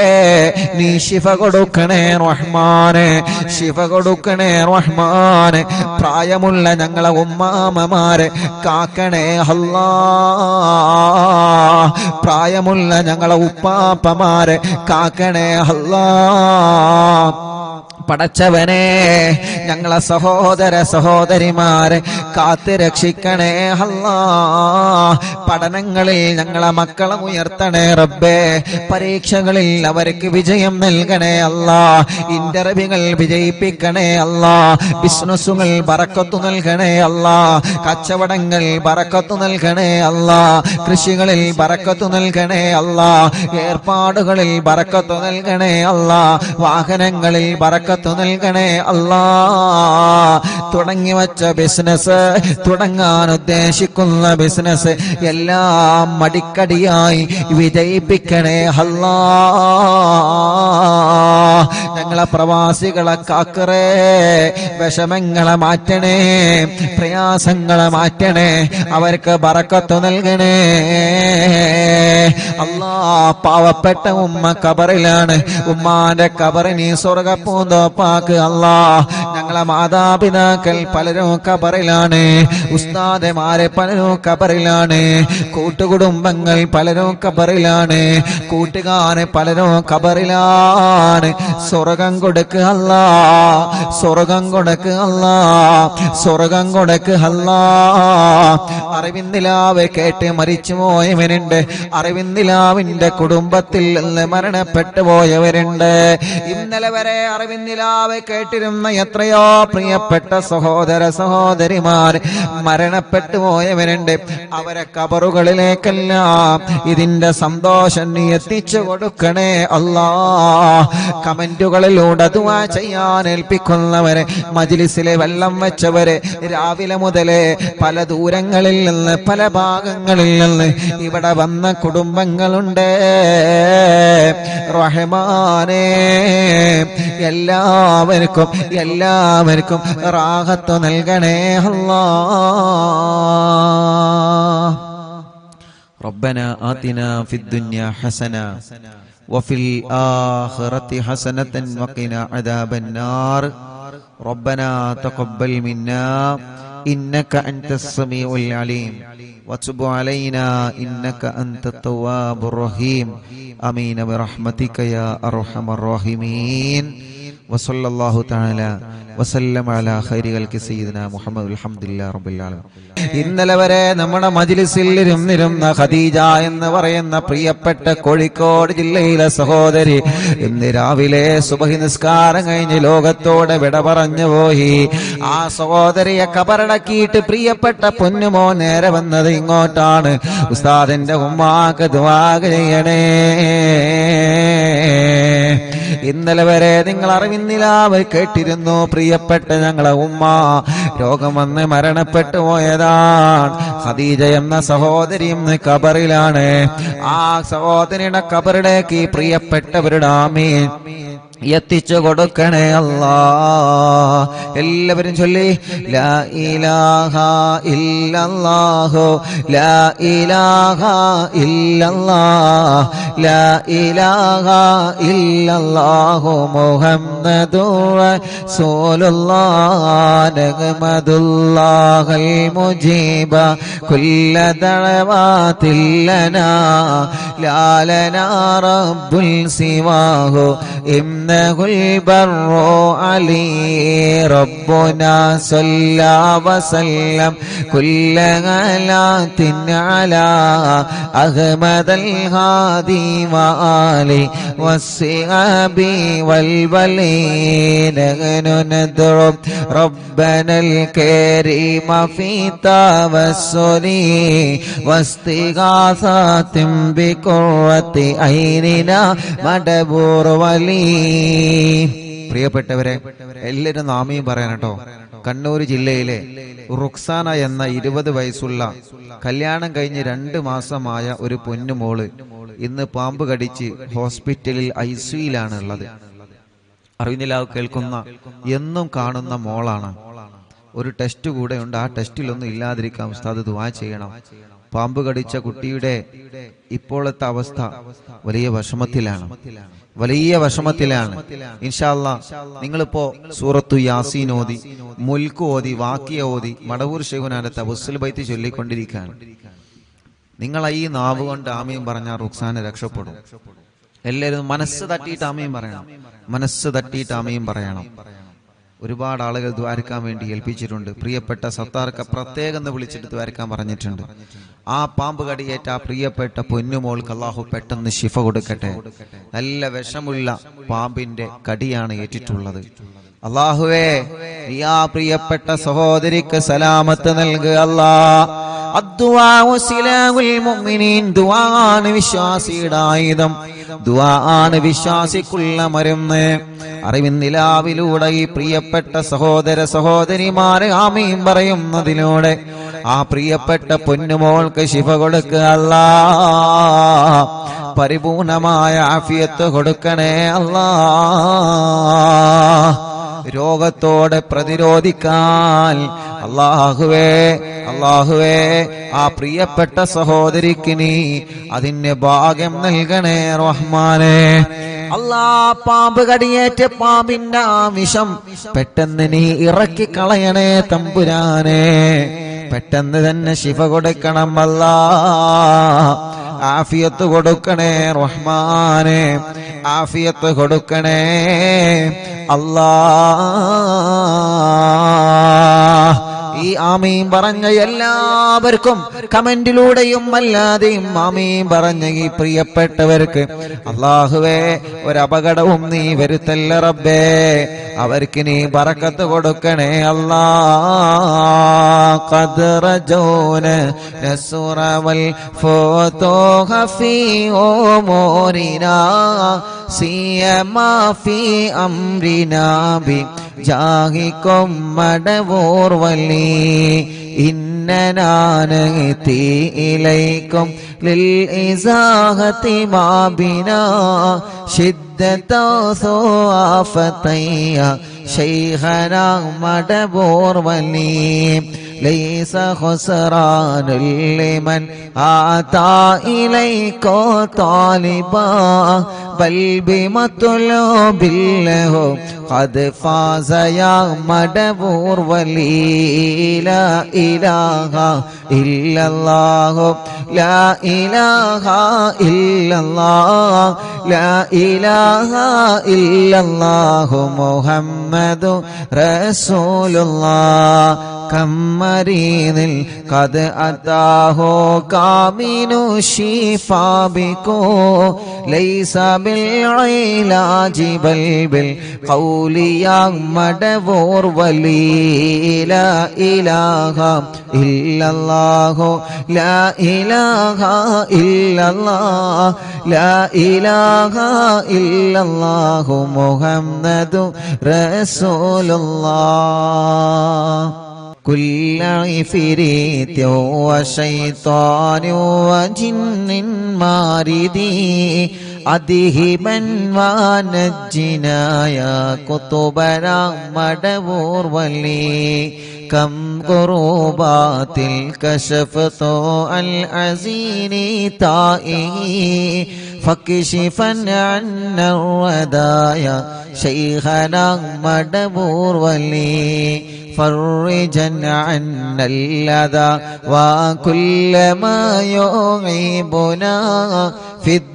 നീ ശിഫ കൊടുക്കണേ റഹ്മാനെ, ശിഫ കൊടുക്കണേ റഹ്മാനെ. പ്രായമുള്ള ഞങ്ങളെ ഉമ്മാമമാരെ കാക്കണേ അല്ലാ. പ്രായമുള്ള ഞങ്ങളെ ഉപ്പാപ്പമാരെ കാക്കണേ അല്ലാ. പടച്ചവനെ ഞങ്ങളെ സഹോദര സഹോദരിമാരെ കാത്ത് രക്ഷിക്കണേ അല്ലാ. പഠനങ്ങളിൽ ഞങ്ങളെ മക്കളെ ഉയർത്തണേ റബ്ബേ. പരീക്ഷകളിൽ അവർക്ക് വിജയം നൽകണേ അല്ലാ. ഇന്റർവ്യൂകൾ വിജയിപ്പിക്കണേ അല്ലാ. ബിസിനസ്സുകൾ ബറക്കത്ത് നൽകണേ അല്ലാ. കച്ചവടങ്ങൾ ബറക്കത്ത് നൽകണേ അല്ലാ. കൃഷികളിൽ ബറക്കത്ത് നൽകണേ അല്ലാ. ഏർപ്പാടുകളിൽ ബറക്കത്ത് നൽകണേ അല്ലാ. വാഹനങ്ങളിൽ ബറക്കത്ത് നൽകണേ അല്ലാ. തുടങ്ങി വച്ച ബിസിനസ്, തുടങ്ങാൻ ഉദ്ദേശിക്കുന്ന ബിസിനസ് എല്ലാം മടിക്കടിയായി വിജയിപ്പിക്കണേ അല്ലാ. ഞങ്ങളെ പ്രവാസികളെ കാക്കറേ. വിഷമങ്ങളെ മാറ്റണേ, പ്രയാസങ്ങളെ മാറ്റണേ, അവർക്ക് ബറക്കത്ത് നൽകണേ അല്ലാ. പാവപ്പെട്ട ഉമ്മ കബറിലാണ്. ഉമ്മാന്റെ കബറിനി സ്വർഗപ്പൂന്തോപ്പാക്ക് അല്ലാ. ഞങ്ങളെ മാതാപിതാക്കൾ പലരും കബറിലാണ്. ഉസ്താദമാരെ പലരും കബറിലാണ്. കൂട്ടുകുടുംബങ്ങൾ പലരും കബറിലാണ്. കൂട്ടുകാരെ പലരും കബറിലാണ്. സ്വർഗം കൊടുക്ക് അല്ലാ, സ്വർഗം കൊടുക്ക് അല്ലാ, സ്വർഗം കൊടുക്ക് അല്ലാ. അറിവിന്ദിലാവ് കേട്ട് മരിച്ചു പോയവരുണ്ട്. അറിവിന്ദിലാവിന്റെ കുടുംബത്തിൽ നിന്ന് മരണപ്പെട്ടു പോയവരുണ്ട്. ഇന്നലെ വരെ അറിവിന്ദിലാവ് കേട്ടിരുന്ന എത്രയോ പ്രിയപ്പെട്ട സഹോദര സഹോദരിമാർ മരണപ്പെട്ടു പോയവരുണ്ട്. അവരെ കബറുകളിലേക്കെല്ലാം ഇതിന്റെ സന്തോഷം നീ എത്തിച്ചു കൊടുക്കണേ അല്ലാ. കമന്റുകളിലൂടെ ദുആ ചെയ്യാൻ ഏൽപ്പിക്കുന്നവരെ, മജ്ലിസിലെ വെള്ളം വെച്ചവരെ, രാവിലെ മുതലേ പല ദൂരങ്ങളിൽ നിന്ന് പല ഭാഗങ്ങളിൽ നിന്ന് ഇവിടെ വന്ന കുടുംബങ്ങളുണ്ട്. റഹ്മാനേ, എല്ലാവർക്കും എല്ലാവർക്കും റാഹത്ത് നൽകണേ അല്ലാ. ربنا آتنا في الدنيا حسنة وفي الآخرة حسنة وقنا عذاب النار. ربنا تقبل منا إنك أنت السميع العليم وتب علينا إنك أنت التواب الرحيم. آمين برحمتك يا أرحم الراحمين. وصلى الله تعالى وسلم على خير خلق سيدنا محمد الحمد لله رب العالمين. ഇന്നലെ വരെ നമ്മുടെ മജ്ലിസിൽ ഇരുന്നിരുന്ന ഖദീജ എന്ന് പറയുന്ന പ്രിയപ്പെട്ട കോഴിക്കോട് ജില്ലയിലെ സഹോദരി ഇന്ന് രാവിലെ സുബഹി നിസ്കാരം കഴിഞ്ഞ് ലോകത്തോടെ വിട പറഞ്ഞു പോയി. ആ സഹോദരിയെ കബറടക്കിയിട്ട് പ്രിയപ്പെട്ട പൊന്നുമോ നേരെ വന്നത് ഇങ്ങോട്ടാണ്. ഉസ്താദിന്റെ ഉമ്മാക്ക് ദുആ ചെയ്യണേ. ഇന്നലെ വരെ നിങ്ങൾ അറിവിന്നിലാവ് കേട്ടിരുന്നു. പ്രിയപ്പെട്ട ഞങ്ങളെ ഉമ്മ രോഗം വന്ന് മരണപ്പെട്ടു പോയതാണ്. ഖദീജ എന്ന സഹോദരി ഇന്ന് കബറിലാണ്. ആ സഹോദരിയുടെ കബറിലേക്ക് പ്രിയപ്പെട്ടവരുടെ ആമീൻ എത്തിച്ചു കൊടുക്കണേ അല്ലാ. എല്ലാവരും ചൊല്ലി ലാ ഇലാഹ ഇല്ലല്ലാഹു ലാ ഇലാഹ ഇല്ലല്ലാഹ് ലാ ഇലാഹ ഇല്ലല്ലാഹു മുഹമ്മദുർ റസൂലുള്ളാഹ് നഹ്മദുല്ലാഹൽ മുജീബ കുല്ല ദഅവാതിൽ ലനാ ലാ ലനാ റബ്ബുൽ സിവാഹു إنه البر علي ربنا صلى وسلم كل غلات على أحمد الهادي وآله والصحاب والولين. نحن ندعو ربنا الكريم في توسل واستغاثة بقرة عيننا مدبور ولي. പ്രിയപ്പെട്ടവരെ, എല്ലാവരും നാമയും പറയാനട്ടോ. കണ്ണൂർ ജില്ലയിലെ റുക്സാന എന്ന 20 വയസ്സുള്ള കല്യാണം കഴിഞ്ഞ് 2 മാസമായ ഒരു പൊന്നുമോള് ഇന്ന് പാമ്പ് കടിച്ച് ഹോസ്പിറ്റലിൽ ICUയിലാണ് ഉള്ളത്. അറിവിനിലാവ് കേൾക്കുന്ന എന്നും കാണുന്ന മോളാണ്. ഒരു ടെസ്റ്റ് കൂടെ ഉണ്ട്. ആ ടെസ്റ്റിലൊന്നും ഇല്ലാതിരിക്കാൻ ഉസ്താദ് ദുആ ചെയ്യണം. പാമ്പ് കടിച്ച കുട്ടിയുടെ ഇപ്പോഴത്തെ അവസ്ഥ വലിയ വിഷമത്തിലാണ്, വലിയ വിഷമത്തിലാണ്. ഇൻഷാ അല്ലാഹ് നിങ്ങളിപ്പോ സൂറത്തു യാസീൻ ഓതി, മുൽക്ക് ഓതി, വാക്കിയ ഓതി, മടവൂർ ശൈഖുനാന്റെ തവസ്സുൽ ബൈത്ത് ചൊല്ലിക്കൊണ്ടിരിക്കുകയാണ്. നിങ്ങൾ ഈ നാവ് കൊണ്ട് ആമീൻ പറഞ്ഞാൽ റുക്സാന രക്ഷപ്പെടും. എല്ലാവരും മനസ്സ് തട്ടിയിട്ട് ആമീൻ പറയണം. മനസ്സ് തട്ടിയിട്ട് ആമീൻ പറയണം. ഒരുപാട് ആളുകൾ ദ്വാരക്കാൻ വേണ്ടി ഏൽപ്പിച്ചിട്ടുണ്ട്. പ്രിയപ്പെട്ട സത്താർക്ക് പ്രത്യേകം വിളിച്ചിട്ട് ദ്വാരക്കാൻ പറഞ്ഞിട്ടുണ്ട്. ആ പാമ്പ് കടിയേറ്റ ആ പ്രിയപ്പെട്ട പൊന്നുമോൾക്ക് അള്ളാഹു പെട്ടെന്ന് ശിഫ കൊടുക്കട്ടെ. നല്ല വിഷമുള്ള പാമ്പിന്റെ കടിയാണ് ഏറ്റിട്ടുള്ളത്. അള്ളാഹുവേ, ആ പ്രിയപ്പെട്ട സഹോദരിക്ക് സലാമത്ത് നൽകുക അല്ലാഹ്. അദ്ദുആഉ സിലാഹുൽ മുഅ്മിനീൻ. ദുആണ് വിശ്വാസിയുടെ ആയുധം. ദുആണ് വിശ്വാസിക്കുള്ള മരുന്ന്. അറിവിൻ നിലാവിലൂടെ ഈ പ്രിയപ്പെട്ട സഹോദര സഹോദരിമാരെ ആമീൻ പറയുന്നതിലൂടെ ആ പ്രിയപ്പെട്ട പൊന്നുമോൾക്ക് ശിഫ കൊടുക്കുക അല്ലാഹ്. പരിപൂർണമായ ആഫിയത്ത് കൊടുക്കണേ അല്ലാഹ്. രോഗത്തോടെ പ്രതിരോധിക്കാൻ അല്ലാഹുവേ ആ പ്രിയപ്പെട്ട സഹോദരിക്ക് നീ അതിന് ഭാഗ്യം നൽകണേ റഹ്മാനേ. പാമ്പ് കടിയേറ്റ പാമ്പിന്റെ ആ വിഷം പെട്ടെന്ന് നീ ഇറക്കി കളയണേ തമ്പുരാനെ. പെട്ടെന്ന് തന്നെ ശിഫ കൊടുക്കണം അല്ലാഹ്. ആഫിയത്ത് കൊടുക്കണേ റഹ്മാനെ. ആഫിയത്ത് കൊടുക്കണേ അല്ലാഹ്. ഈ ആമീൻ പറഞ്ഞ എല്ലാവർക്കും കമന്റിലൂടെയും അല്ലാതെയും ആമീൻ പറഞ്ഞ ഈ പ്രിയപ്പെട്ടവർക്ക് അല്ലാഹുവേ ഒരപകടവും നീ വരുത്തല്ല റബ്ബേ. അവർക്ക് നീ ബറക്കത്ത് കൊടുക്കണേ അല്ലാഹ്. ഖദ്റജൂന നസ്റവൽ ഫതൂഹ ഫീ ഉമൂരിനാ സിയമാ ഫീ അംരിനാ ബി ജാഹികും മടവൂർ വലി ഇന്നനാ നഅതി ഇലൈകും ലിൽ ഇസാഹതി മാ ബിനാ ശിദ്ദത സുആഫതയ ശൈഖനാ മടവൂർ വലി ലൈസ ഖുസ്റാനുൽ ലിമൻ ആതാ ഇലൈക താലിബാ ബൽ ബിമത്ലൂബില്ലഹു ഖദ് ഫാസ യാ മടവൂർ വലി ലാ ഇലാഹ ഇല്ലല്ലാഹു ലാ ഇലാഹ ഇല്ലല്ലാഹ് ലാ ഇലാഹ ഇല്ലല്ലാഹു മുഹമ്മദു റസൂലുള്ളാഹ്. കമ്മരീനിൽ ഖദ് അതാഹു കാമിനു ശിഫാ ബികോ ലൈസ ബിൽ ഇലാജി ബൽ ബിൽ ഖൗലി യാ മടവൂർ വലി ലാ ഇലാഹ ഇല്ലല്ലാഹു ലാ ഇലാഹ ഇല്ലല്ലാഹ് ലാ ഇലാഹ ഇല്ലല്ലാഹു മുഹമ്മദു റസൂലുള്ളാഹ്. كل عفريت وشيطان وجن ماردي أذهبا ونجنا يا كتبنا مدبور ولي كم قربات الكشفت العزين تائه فكشفا عنا الردايا شيخنا مدبور ولي فرجا عنا الأذى وكل ما يعيبنا في الدنيا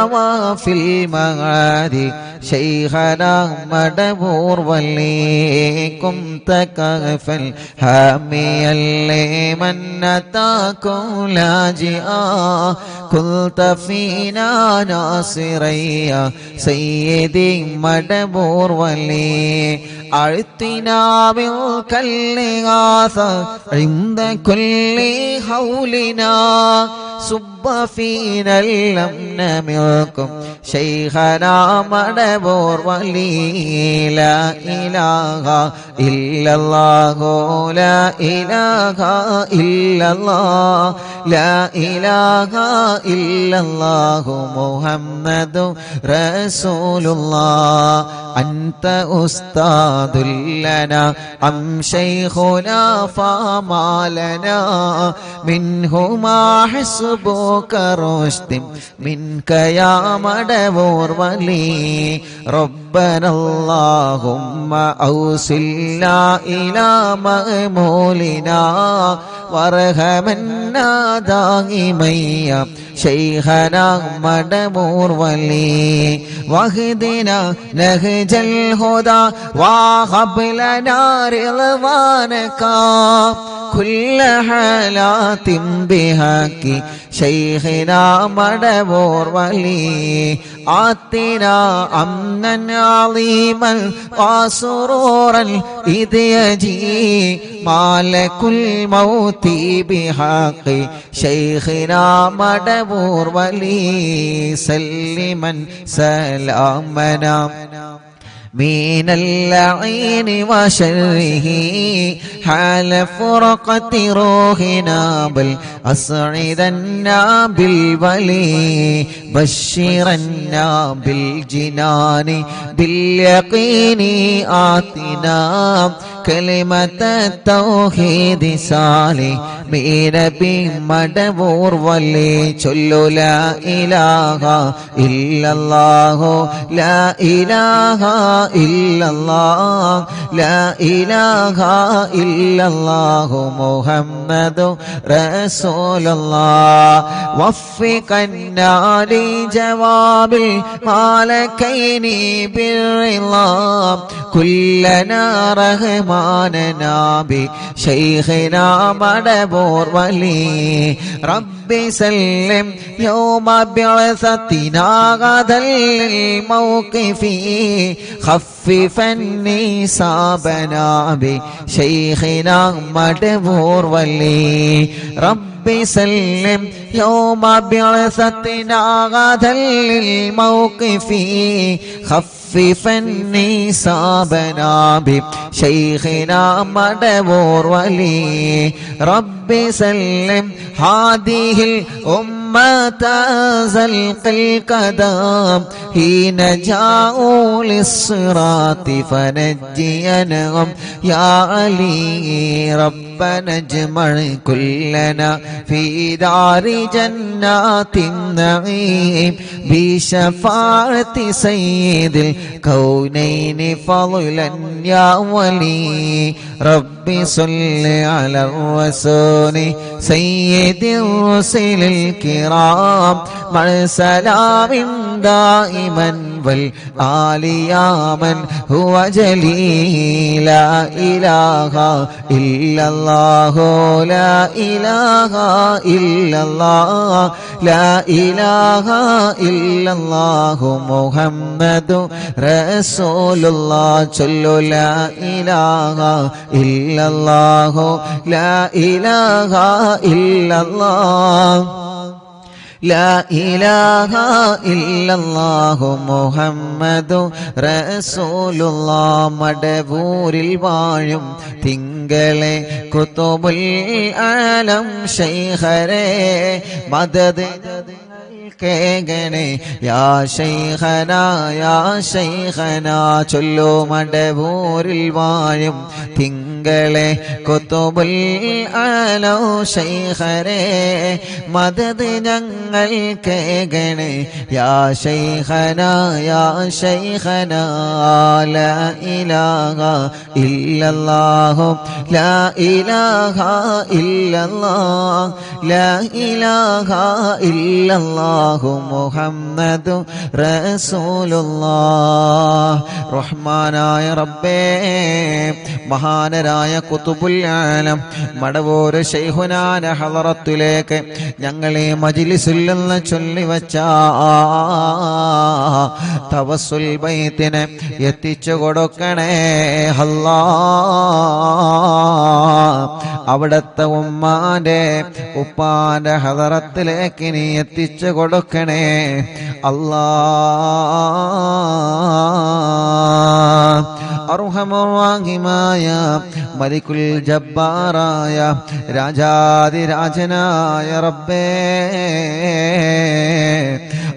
وفي المعاد شيخنا مدبور وليكم تكفل حاميا لمن أتاكم لاجئا كنت فينا ناصريا سيدي مدبور ولي أعطنا منك الإغاثة عند كل حولنا صب فينا الأمن منكم شيخنا مدبور ولي لا إله إلا الله لا إله إلا الله لا إله إلا الله محمد رسول الله أنت أستاذ دلنا أم شيخنا فما لنا منهما حسبك رشد منك يا مدبور ولي ربنا اللهم أوصلنا إلى مأمولنا وارحمنا دائما يا شيخنا مدبور ولي واهدنا نهج الهدى وهب لنا رضوانك كل حالات بحق شيخنا مدبور ولي آتنا أمنا عظيما وسرورا إذ يجي مالك الموت بحق شيخنا مدبور ولي سلما سلامنا من اللعين وشره حال فرقة روحنا بل أسعدنا بالولي بشرنا بالجنان باليقين آتنا كلمة التوحيد صالح بنبي مدبور ولي چلو لا إله إلا الله لا إله إلا الله لا إله إلا الله محمد رسول الله وفقنا لجواب الملكين بالرضا كلنا رحماننا بشيخنا مدبور ولي رب سلم يوم بعثتنا غدا للموقف خففني صابنا بشيخنا مدبور ولي رب سلم يوم بعثتنا غدا للموقف خففني صابنا بشيخنا مدبور ولي رب سلم هذه الأمة زلق القدم حين جاءوا للصراط فنجينهم يا علي ربنا اجمع كلنا في دار جنات النعيم بشفاعة سيد الكونين فضلا يا ولي ربي صل على الرسول سيد الرسل الكرام مع سلام دائما والآل يا من هو جليل لا إله إلا الله لا إله إلا الله لا إله إلا الله محمد رسول الله صلوا لا إله إلا الله لا إله إلا الله لا إله إلا الله محمد رسول الله മടവൂരിൽ വാഴും തിങ്കളെ കുതുബുൽ ആലം ശൈഖരെ മദദ് കേഗണേ യാ ശൈഖന ചൊല്ലു മടവൂരിൽ വാഴും തിങ്കളെ കുതുബുൽ ആലം ശൈഖരെ മദദ് ഞങ്ങൾ കേഗണേ യാ ശൈഖന ലാ ഇലാഹ ഇല്ലല്ലാഹു ലാ ഇലാഹ ഇല്ലല്ലാഹ് ലാ ഇലാഹ ഇല്ലല്ലാഹു മുഹമ്മദു റസൂലുള്ളാഹ് റഹ്മാനായ റബ്ബേ മഹാനരായ ഖുതുബുൽ ആലം മടവൂർ ശൈഖുനാന ഹളറത്തിലേക്ക് ഞങ്ങളെ മജ്ലിസിൽ നിന്ന് ചൊല്ലിവച്ച തവസ്സുൽ ബൈത്തിനെ എത്തിച്ചു കൊടുക്കണേ അല്ലാഹ് അവിടുത്തെ ഉമ്മാന്റെ ഉപ്പാന്റെ ഹളറത്തിലേക്ക് നീ എത്തിച്ചു കൊടുക്കണേ അല്ലാഹ് അർഹമുർറഹീമായ മലിക്കുൽ ജബ്ബാറായ രാജാധിരാജനായ റബ്ബേ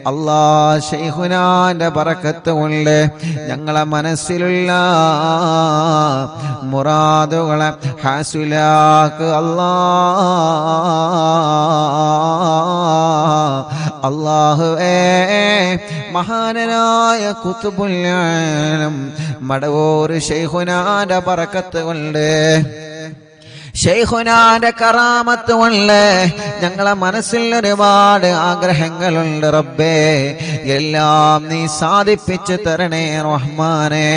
അല്ലാ ശൈഖുനാന്റെ ബറക്കത്ത് കൊണ്ട് ഞങ്ങളെ മനസ്സിലുള്ള മുറാദുകളെ ഹാസിലാക്ക് അല്ലാ. അല്ലാഹുവേ മഹാനായ ഖുത്ബുൽ ആലം മടവൂർ ശൈഖുനാന്റെ ബറക്കത്ത് കൊണ്ട് ശൈഖുനാന്റെ കറാമത്ത് കൊണ്ട് ഞങ്ങളെ മനസ്സിൽ ഒരുപാട് ആഗ്രഹങ്ങളുണ്ട് റബ്ബേ. എല്ലാം നീ സാധിപ്പിച്ചു തരണേ റഹ്മാനെ.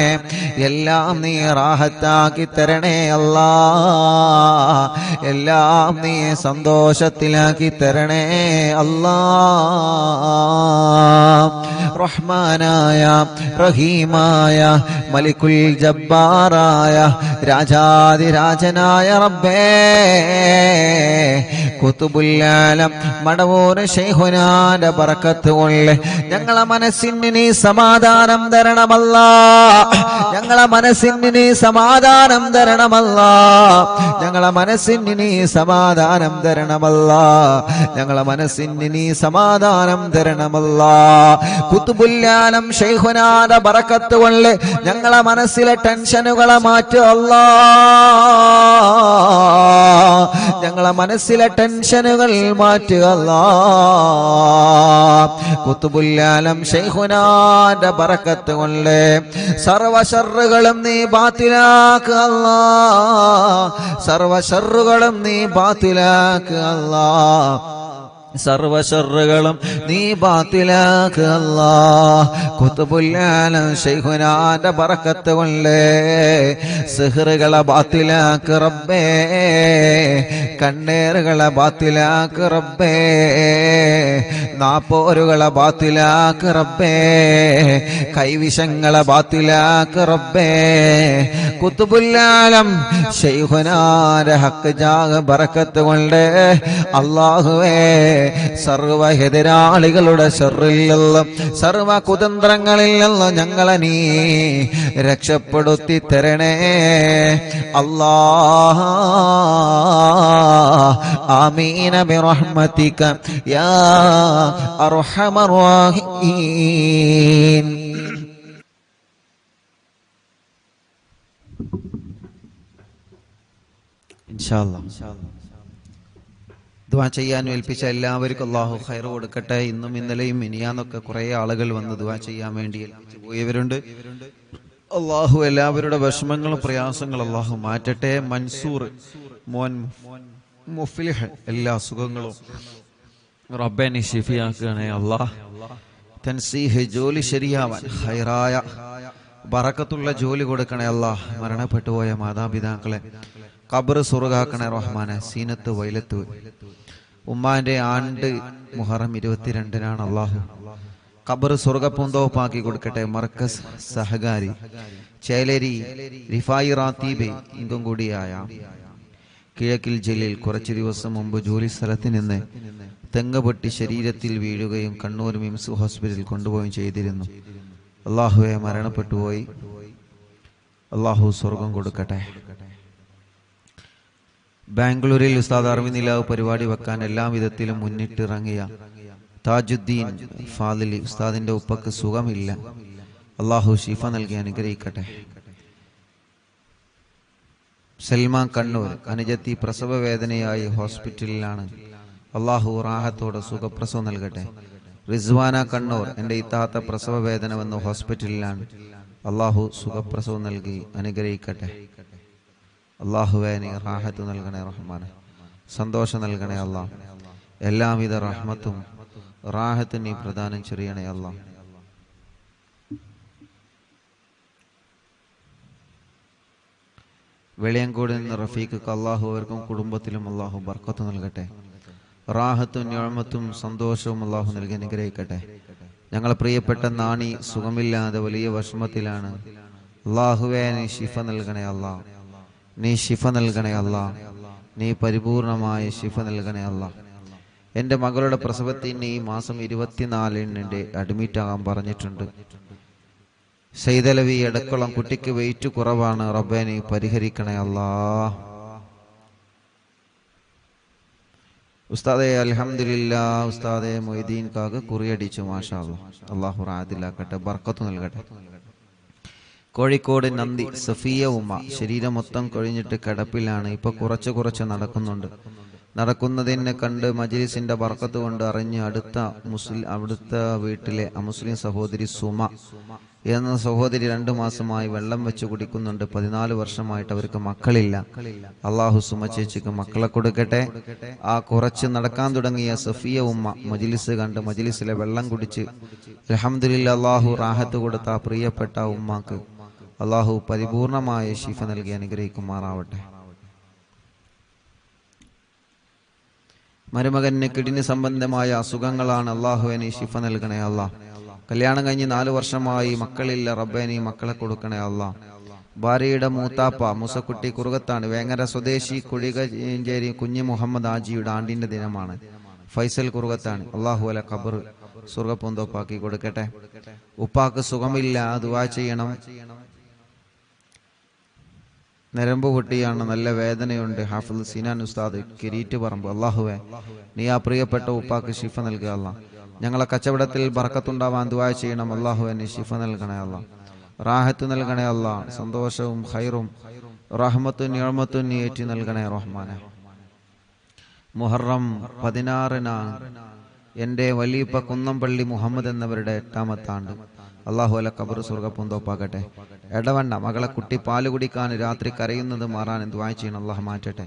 എല്ലാം നീ റാഹത്താക്കി തരണേ അല്ലാ. എല്ലാം നീ സന്തോഷത്തിലാക്കി തരണേ അല്ലാ. റഹ്മാനായ റഹീമായ മലിക്കുൽ ജബ്ബാറായ രാജാതിരാജനായ റബ്ബേ, ഖുത്ബുൽ ആലം മടവൂർ ശൈഖുനാന്റെ ബറക്കത്ത് കൊണ്ട് ഞങ്ങളെ മനസ്സിന് നീ സമാധാനം തരണമല്ലാ. ഞങ്ങളെ മനസ്സിന് നീ സമാധാനം തരണമല്ലാ. ഞങ്ങളെ മനസ്സിന് നീ സമാധാനം തരണമല്ലാ. ഞങ്ങളെ മനസ്സിന് നീ സമാധാനം തരണമല്ലാ. ഖുത്ബുൽ ആലം ശൈഖുനാന്റെ ബറക്കത്ത് കൊണ്ട് ഞങ്ങളെ മനസ്സിലെ ടെൻഷനുകളെ മാറ്റുക അല്ലാ. ഞങ്ങളെ മനസ്സിലെ ടെൻഷനുകൾ മാറ്റുക അല്ലാ. ഖുത്ബുൽ ആലം ശൈഖുനാന്റെ ബറക്കത്ത് കൊണ്ട് സർവ ശർറുകളും നീ ബാത്തിലാക്കുക അല്ലാ. സർവ ശർറുകളും നീ ബാത്തിലാക്കുക അല്ലാ. സർവ ശർറുകളും നീ ബാത്തിലാക്കുക അല്ലാ. ഖുത്ബുൽ ആലം ശൈഖുനാന്റെ ബറക്കത്ത് കൊണ്ട് സിഹ്റുകളെ ബാത്തിലാക്ക് റബ്ബേ. കണ്ണേറുകളെ ബാത്തിലാക്ക് റബ്ബേ. നാപ്പോരുകളെ ബാത്തിലാക്ക് റബ്ബേ. കൈവിഷങ്ങളെ ബാത്തിലാക്ക് റബ്ബേ. ഖുത്ബുൽ ആലം ശൈഖുനാന്റെ ഹക്ക് ജാഗ ബറക്കത്ത് കൊണ്ട് അല്ലാഹുവേ സർവ എതിരാളികളുടെ ശർറിൽ നിന്നും സർവ കുതന്ത്രങ്ങളിൽ നിന്നും ഞങ്ങളെ നീ രക്ഷപ്പെടുത്തി തരണേ അല്ലാഹ്. ആമീന ബിറഹ്മതിക യാ അർഹമർ റഹീം. ഇൻഷാ അല്ലാഹ് ദുആ ചെയ്യാൻ ഏൽപ്പിച്ച എല്ലാവർക്കും അല്ലാഹു ഖൈർ കൊടുക്കട്ടെ. ഇന്നും ഇന്നലെയും മിനിയാന്നൊക്കെ കുറേ ആളുകൾ വന്ന് ദുആ ചെയ്യാൻ വേണ്ടി ഏൽപ്പിച്ചു പോയവരുണ്ട്. അല്ലാഹു എല്ലാവരുടെ വിഷമങ്ങളും പ്രയാസങ്ങളും അല്ലാഹു മാറ്റട്ടെ. മൻസൂർ മോൻ മുഫ്ലിഹ് എല്ലാ സുഖങ്ങളും റബ്ബേ നീ ശിഫിയാക്കണേ അല്ലാഹ്. തൻസീഹ് ജോലി ശരിയാവാൻ ഖൈറായ ബറക്കത്തുള്ള ജോലി കൊടുക്കണേ അല്ലാഹ്. മരണപ്പെട്ടു പോയ മാതാപിതാക്കളെ ഖബർ സ്വർഗ്ഗാക്കണേ റഹ്മാനെ. സീനത്ത് വൈലത്ത് ഉമ്മാന്റെ ആണ്ട് മുഹറം 22-നാണ് അല്ലാഹു. ഖബർ സ്വർഗ്ഗപൂന്തോപ്പാക്കി കൊടുക്കട്ടെ. മർക്കസ് സഹകാരി ചേലേരി റിഫായി റാത്തീബ് ഇങ്കും കൂടിയായ കിഴക്കിൽ ജലീൽ കുറച്ചു ദിവസം മുമ്പ് ജോലി സ്ഥലത്ത് നിന്ന് തെങ്ങ് പൊട്ടി ശരീരത്തിൽ വീഴുകയും കണ്ണൂർ മിംസ് ഹോസ്പിറ്റലിൽ കൊണ്ടുപോവുകയും ചെയ്തിരുന്നു. അല്ലാഹുവെ മരണപ്പെട്ടുപോയി. അല്ലാഹു സ്വർഗം കൊടുക്കട്ടെ. ബാംഗ്ലൂരിൽ ഉസ്താദ് അർവിനിലാവ് പരിപാടി വെക്കാൻ എല്ലാ വിധത്തിലും മുന്നിട്ടിറങ്ങിയ താജുദ്ദീൻ ഫാദിലി ഉസ്താദിന്റെ ഉപ്പക്ക് സുഖമില്ല. അല്ലാഹു ശിഫ നൽകി അനുഗ്രഹിക്കട്ടെ. സൽമാൻ കണ്ണൂർ അനുജത്തി പ്രസവ വേദനയായി ഹോസ്പിറ്റലിലാണ്. അല്ലാഹു റാഹത്തോടെ സുഖപ്രസവം നൽകട്ടെ. റിസ്വാന കണ്ണൂർ എൻ്റെ ഇത്താത്ത പ്രസവ വേദന വന്ന് ഹോസ്പിറ്റലിലാണ്. അല്ലാഹു സുഖപ്രസവം നൽകി അനുഗ്രഹിക്കട്ടെ. അല്ലാഹുവേ നീ റാഹത്ത് നൽകണേ റഹ്മാനെ. സന്തോഷം നൽകണേ അല്ലാഹ്. എല്ലാവിധ റഹ്മത്തും റാഹത്തും നീ പ്രദാനം ചെയ്യണേ അല്ലാഹ്. വെളിയങ്കോട് നിന്ന് റഫീഖ് അല്ലാഹു അവർക്കും കുടുംബത്തിലും അല്ലാഹു ബർക്കത്ത് നൽകട്ടെ. റാഹത്തും നിഅമത്തും സന്തോഷവും അല്ലാഹു നൽകി അനുഗ്രഹിക്കട്ടെ. ഞങ്ങളെ പ്രിയപ്പെട്ട നാണി സുഖമില്ലാതെ വലിയ വിഷമത്തിലാണ്. അല്ലാഹുവേ നീ ശിഫ നൽകണേ അല്ലാഹ്. നീ ശിഫ നൽകണേ അല്ലാഹ്. നീ പരിപൂർണമായ ശിഫ നൽകണേ അല്ലാഹ്. എൻ്റെ മകളുടെ പ്രസവത്തിന് ഈ മാസം 24-ന് അഡ്മിറ്റ് ആകാൻ പറഞ്ഞിട്ടുണ്ട്. സൈദലവി എടക്കുളം കുട്ടിക്ക് വെയിറ്റ് കുറവാണ്. റബ്ബേ നീ പരിഹരിക്കണേ അല്ലാഹ്. ഉസ്താദെ അൽഹംദുലില്ലാ. ഉസ്താദെ മൊയ്തീൻ കാക്ക് കുറിയടിച്ചു. മാഷാ അല്ലാഹ്. അള്ളാഹു റാഹത്തിലാക്കട്ടെ, ബർക്കത്ത് നൽകട്ടെ. കോഴിക്കോട് നന്ദി സഫിയ ഉമ്മ. ശരീരം മൊത്തം കൊഴിഞ്ഞിട്ട് കിടപ്പിലാണ്. ഇപ്പൊ കുറച്ച് നടക്കുന്നുണ്ട്. നടക്കുന്നതിനെ കണ്ട് മജ്ലിസിന്റെ ബർക്കത്ത് കൊണ്ട് അറിഞ്ഞ് അടുത്ത വീട്ടിലെ അമുസ്ലിം സഹോദരി സുമ എന്ന സഹോദരി 2 മാസമായി വെള്ളം വെച്ച് കുടിക്കുന്നുണ്ട്. 14 വർഷമായിട്ട് അവർക്ക് മക്കളില്ല. അള്ളാഹു സുമ ചേച്ചിക്ക് മക്കളെ കൊടുക്കട്ടെ. ആ കുറച്ച് നടക്കാൻ തുടങ്ങിയ സഫിയ ഉമ്മ മജ്ലിസ് കണ്ട് മജ്ലിസിലെ വെള്ളം കുടിച്ച് അൽഹംദുലില്ലാ അള്ളാഹു റാഹത്ത് കൊടുത്ത ആ പ്രിയപ്പെട്ട ഉമ്മാക്ക് അള്ളാഹു പരിപൂർണമായ ശിഫ നൽകി അനുഗ്രഹിക്കുമാറാവട്ടെ. മരുമകന് കിഡ്നി സംബന്ധമായ അസുഖങ്ങളാണ്. അള്ളാഹുവിനെ ശിഫ നൽകണേ അള്ളാഹ്. കല്യാണം കഴിഞ്ഞ് 4 വർഷമായി മക്കളില്ല. റബ്ബേനി മക്കളെ കൊടുക്കണേ അള്ളാഹ്. ഭാര്യയുടെ മൂത്താപ്പ മുസക്കുട്ടി കുറുകത്താണ്. വേങ്ങര സ്വദേശി കുഴികഞ്ചേരി കുഞ്ഞ് മുഹമ്മദ് ആജിയുടെ ആണ്ടിന്റെ ദിനമാണ്. ഫൈസൽ കുറുകത്താണ്. അള്ളാഹു അല ഖബർ സ്വർഗ്ഗപൂന്തോപ്പാക്കി കൊടുക്കട്ടെ. ഉപ്പാക്ക് സുഖമില്ല, ദുആ ചെയ്യണം. നരമ്പ് പൊട്ടിയാണ്, നല്ല വേദനയുണ്ട്. ഹാഫിദ് സിനാൻ ഉസ്താദ് കിരീറ്റ് പറമ്പ്. അള്ളാഹുവേ നീ ആ പ്രിയപ്പെട്ട ഉപ്പാക്ക് ശിഫ നൽകുക അല്ലാ. ഞങ്ങളെ കച്ചവടത്തിൽ ബർക്കത്തുണ്ടാവാൻ ദുആ ചെയ്യണം. അള്ളാഹുവേ നീ ശിഫ നൽകണേ അല്ലാ, റാഹത്ത് നൽകണേ അല്ലാ. സന്തോഷവും ഖൈറും റഹ്മത്തും നിഅമത്തും നീ ഏറ്റി നൽകണേ റഹ്മാനെ. മുഹറം 16-നാണ് എൻ്റെ വലീപ്പ കുന്നംപള്ളി മുഹമ്മദ് എന്നവരുടെ 8ാമത്തെ ആണ്ട്. അള്ളാഹു അല ഖബർ സ്വർഗ്ഗപൂന്തോപ്പാക്കട്ടെ. എടവണ്ണ മകളെ കുട്ടി പാല് കുടിക്കാൻ രാത്രി കരയുന്നത് മാറാൻ ദുആ ചെയ്യണം. അള്ളാഹു മാറ്റട്ടെ.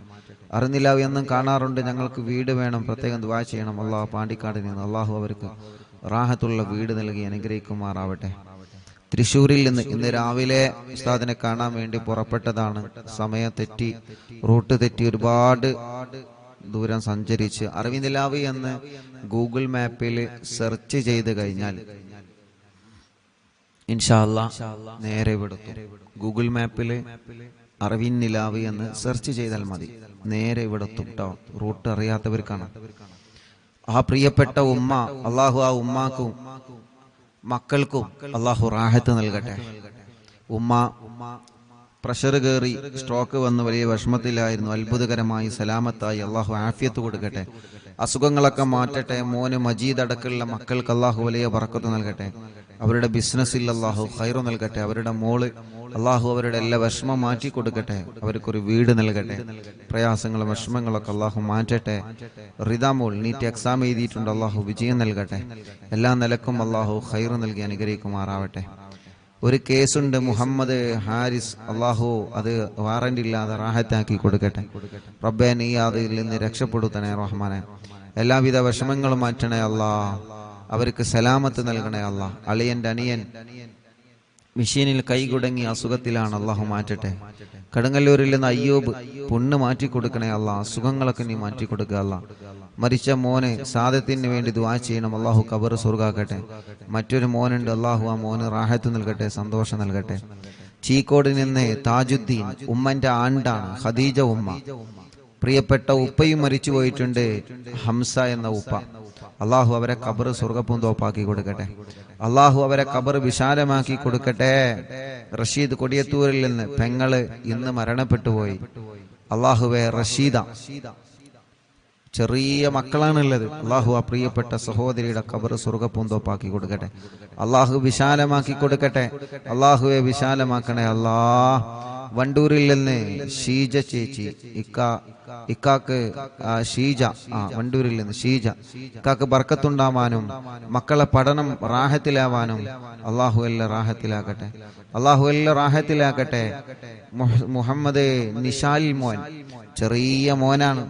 അറിഞ്ഞില്ല എന്നും കാണാറുണ്ട്. ഞങ്ങൾക്ക് വീട് വേണം, പ്രത്യേകം ദുആ ചെയ്യണം. അള്ളാഹു പാണ്ടിക്കാട് നിന്ന് അള്ളാഹു അവർക്ക് റാഹത്തുള്ള വീട് നൽകി അനുഗ്രഹിക്കുമാറാവട്ടെ. തൃശ്ശൂരിൽ നിന്ന് ഇന്ന് രാവിലെ ഉസ്താദിനെ കാണാൻ വേണ്ടി പുറപ്പെട്ടതാണ്. സമയം തെറ്റി, റൂട്ട് തെറ്റി, ഒരുപാട് ദൂരം സഞ്ചരിച്ച് അറിവിനിലാവ് എന്ന് ഗൂഗിൾ മാപ്പിൽ സെർച്ച് ചെയ്ത് കഴിഞ്ഞാൽ ഇൻഷാ അല്ലാഹ് നേരെ ഇവിടെത്തും. ഗൂഗിൾ മാപ്പിൽ അറിവിൻ നിലാവ് എന്ന് സെർച്ച് ചെയ്താൽ മതി, നേരെ ഇവിടെത്തും കേട്ടോ. റൂട്ട് അറിയാത്തവർക്കാണ്. ആ പ്രിയപ്പെട്ട ഉമ്മ അള്ളാഹു ആ ഉമ്മാക്കും മക്കൾക്കും അള്ളാഹു റാഹത്ത് നൽകട്ടെ. ഉമ്മ പ്രഷർ കയറി സ്ട്രോക്ക് വന്ന് വലിയ വിഷമത്തിലായിരുന്നു. അത്ഭുതകരമായി സലാമത്തായി അള്ളാഹു ആഫിയത്ത് കൊടുക്കട്ടെ, അസുഖങ്ങളൊക്കെ മാറ്റട്ടെ. മോന് മജീദ് അടക്കമുള്ള മക്കൾക്ക് അള്ളാഹു വലിയ ബർക്കത്ത് നൽകട്ടെ. അവരുടെ ബിസിനസ്സിൽ അള്ളാഹു ഖൈറ് നൽകട്ടെ. അവരുടെ മോള് അള്ളാഹു അവരുടെ എല്ലാ വിഷമം മാറ്റി കൊടുക്കട്ടെ. അവർക്കൊരു വീട് നൽകട്ടെ. പ്രയാസങ്ങളും വിഷമങ്ങളൊക്കെ അള്ളാഹു മാറ്റട്ടെ. റിദ മോൾ നീറ്റ് എക്സാം എഴുതിയിട്ടുണ്ട്. അള്ളാഹു വിജയം നൽകട്ടെ. എല്ലാ നിലക്കും അള്ളാഹു ഖൈറ് നൽകി അനുഗ്രഹിക്കുമാറാവട്ടെ. ഒരു കേസുണ്ട്, മുഹമ്മദ് ഹാരിസ്. അള്ളാഹു അത് വാറന്റ് ഇല്ലാതെ റാഹത്താക്കി കൊടുക്കട്ടെ. റബ്ബേ നീ അതിൽ നിന്ന് രക്ഷപ്പെടുത്തണേ റഹ്മാനെ. എല്ലാവിധ വിഷമങ്ങളും മാറ്റണേ അല്ലാ. അവർക്ക് സലാമത്ത് നൽകണേ അല്ലാ. അളിയന്റെ അനിയൻ മെഷീനിൽ കൈകുടങ്ങി അസുഖത്തിലാണ്. അള്ളാഹു മാറ്റട്ടെ. കടുങ്ങല്ലൂരിൽ നിന്ന് അയ്യൂബ് പുണ്ണ് മാറ്റി കൊടുക്കണേ അല്ലാ. അസുഖങ്ങളൊക്കെ നീ മാറ്റി കൊടുക്കുക അല്ലാ. മരിച്ച മോന് സാദത്തിന് വേണ്ടി ദുആ ചെയ്യണം. അള്ളാഹു ഖബർ സ്വർഗ്ഗാക്കട്ടെ. മറ്റൊരു മോനുണ്ട്. അള്ളാഹു ആ മോന് റാഹത്ത് നൽകട്ടെ, സന്തോഷം നൽകട്ടെ. ചീക്കോട് നിന്ന് താജുദ്ദീൻ ഉമ്മന്റെ ആണ്ടാണ്. ഖദീജ ഉമ്മ. പ്രിയപ്പെട്ട ഉപ്പയും മരിച്ചു പോയിട്ടുണ്ട്, ഹംസ എന്ന ഉപ്പ. അള്ളാഹു അവരെ ഖബർ സ്വർഗ്ഗപൂന്തോപ്പാക്കി കൊടുക്കട്ടെ. അള്ളാഹു അവരെ ഖബർ വിശാലമാക്കി കൊടുക്കട്ടെ. റഷീദ് കൊടിയത്തൂരിൽ നിന്ന് പെങ്ങള് ഇന്ന് മരണപ്പെട്ടു പോയി. അള്ളാഹുവെ റഷീദ ചെറിയ മക്കളാണുള്ളത്. അള്ളാഹു ആ പ്രിയപ്പെട്ട സഹോദരിയുടെ ഖബർ സ്വർഗ്ഗപൂന്തോപ്പാക്കി കൊടുക്കട്ടെ. അള്ളാഹു വിശാലമാക്കി കൊടുക്കട്ടെ. അള്ളാഹുവെ വിശാലമാക്കണേ അല്ലാ. വണ്ടൂരിൽ നിന്ന് ഷീജ ചേച്ചി, ഇക്കാക്ക് ഷീജ, വണ്ടൂരിൽ നിന്ന് ഷീജ. ഇക്കാക്ക് ബർക്കത്തുണ്ടാവാനും മക്കളെ പഠനം റാഹത്തിലാവാനും അള്ളാഹു എല്ലാം റാഹത്തിലാക്കട്ടെ. അള്ളാഹു എല്ലാം റാഹത്തിലാക്കട്ടെ. മുഹമ്മദ് നിഷാൽ മോൻ ചെറിയ മോനാണ്.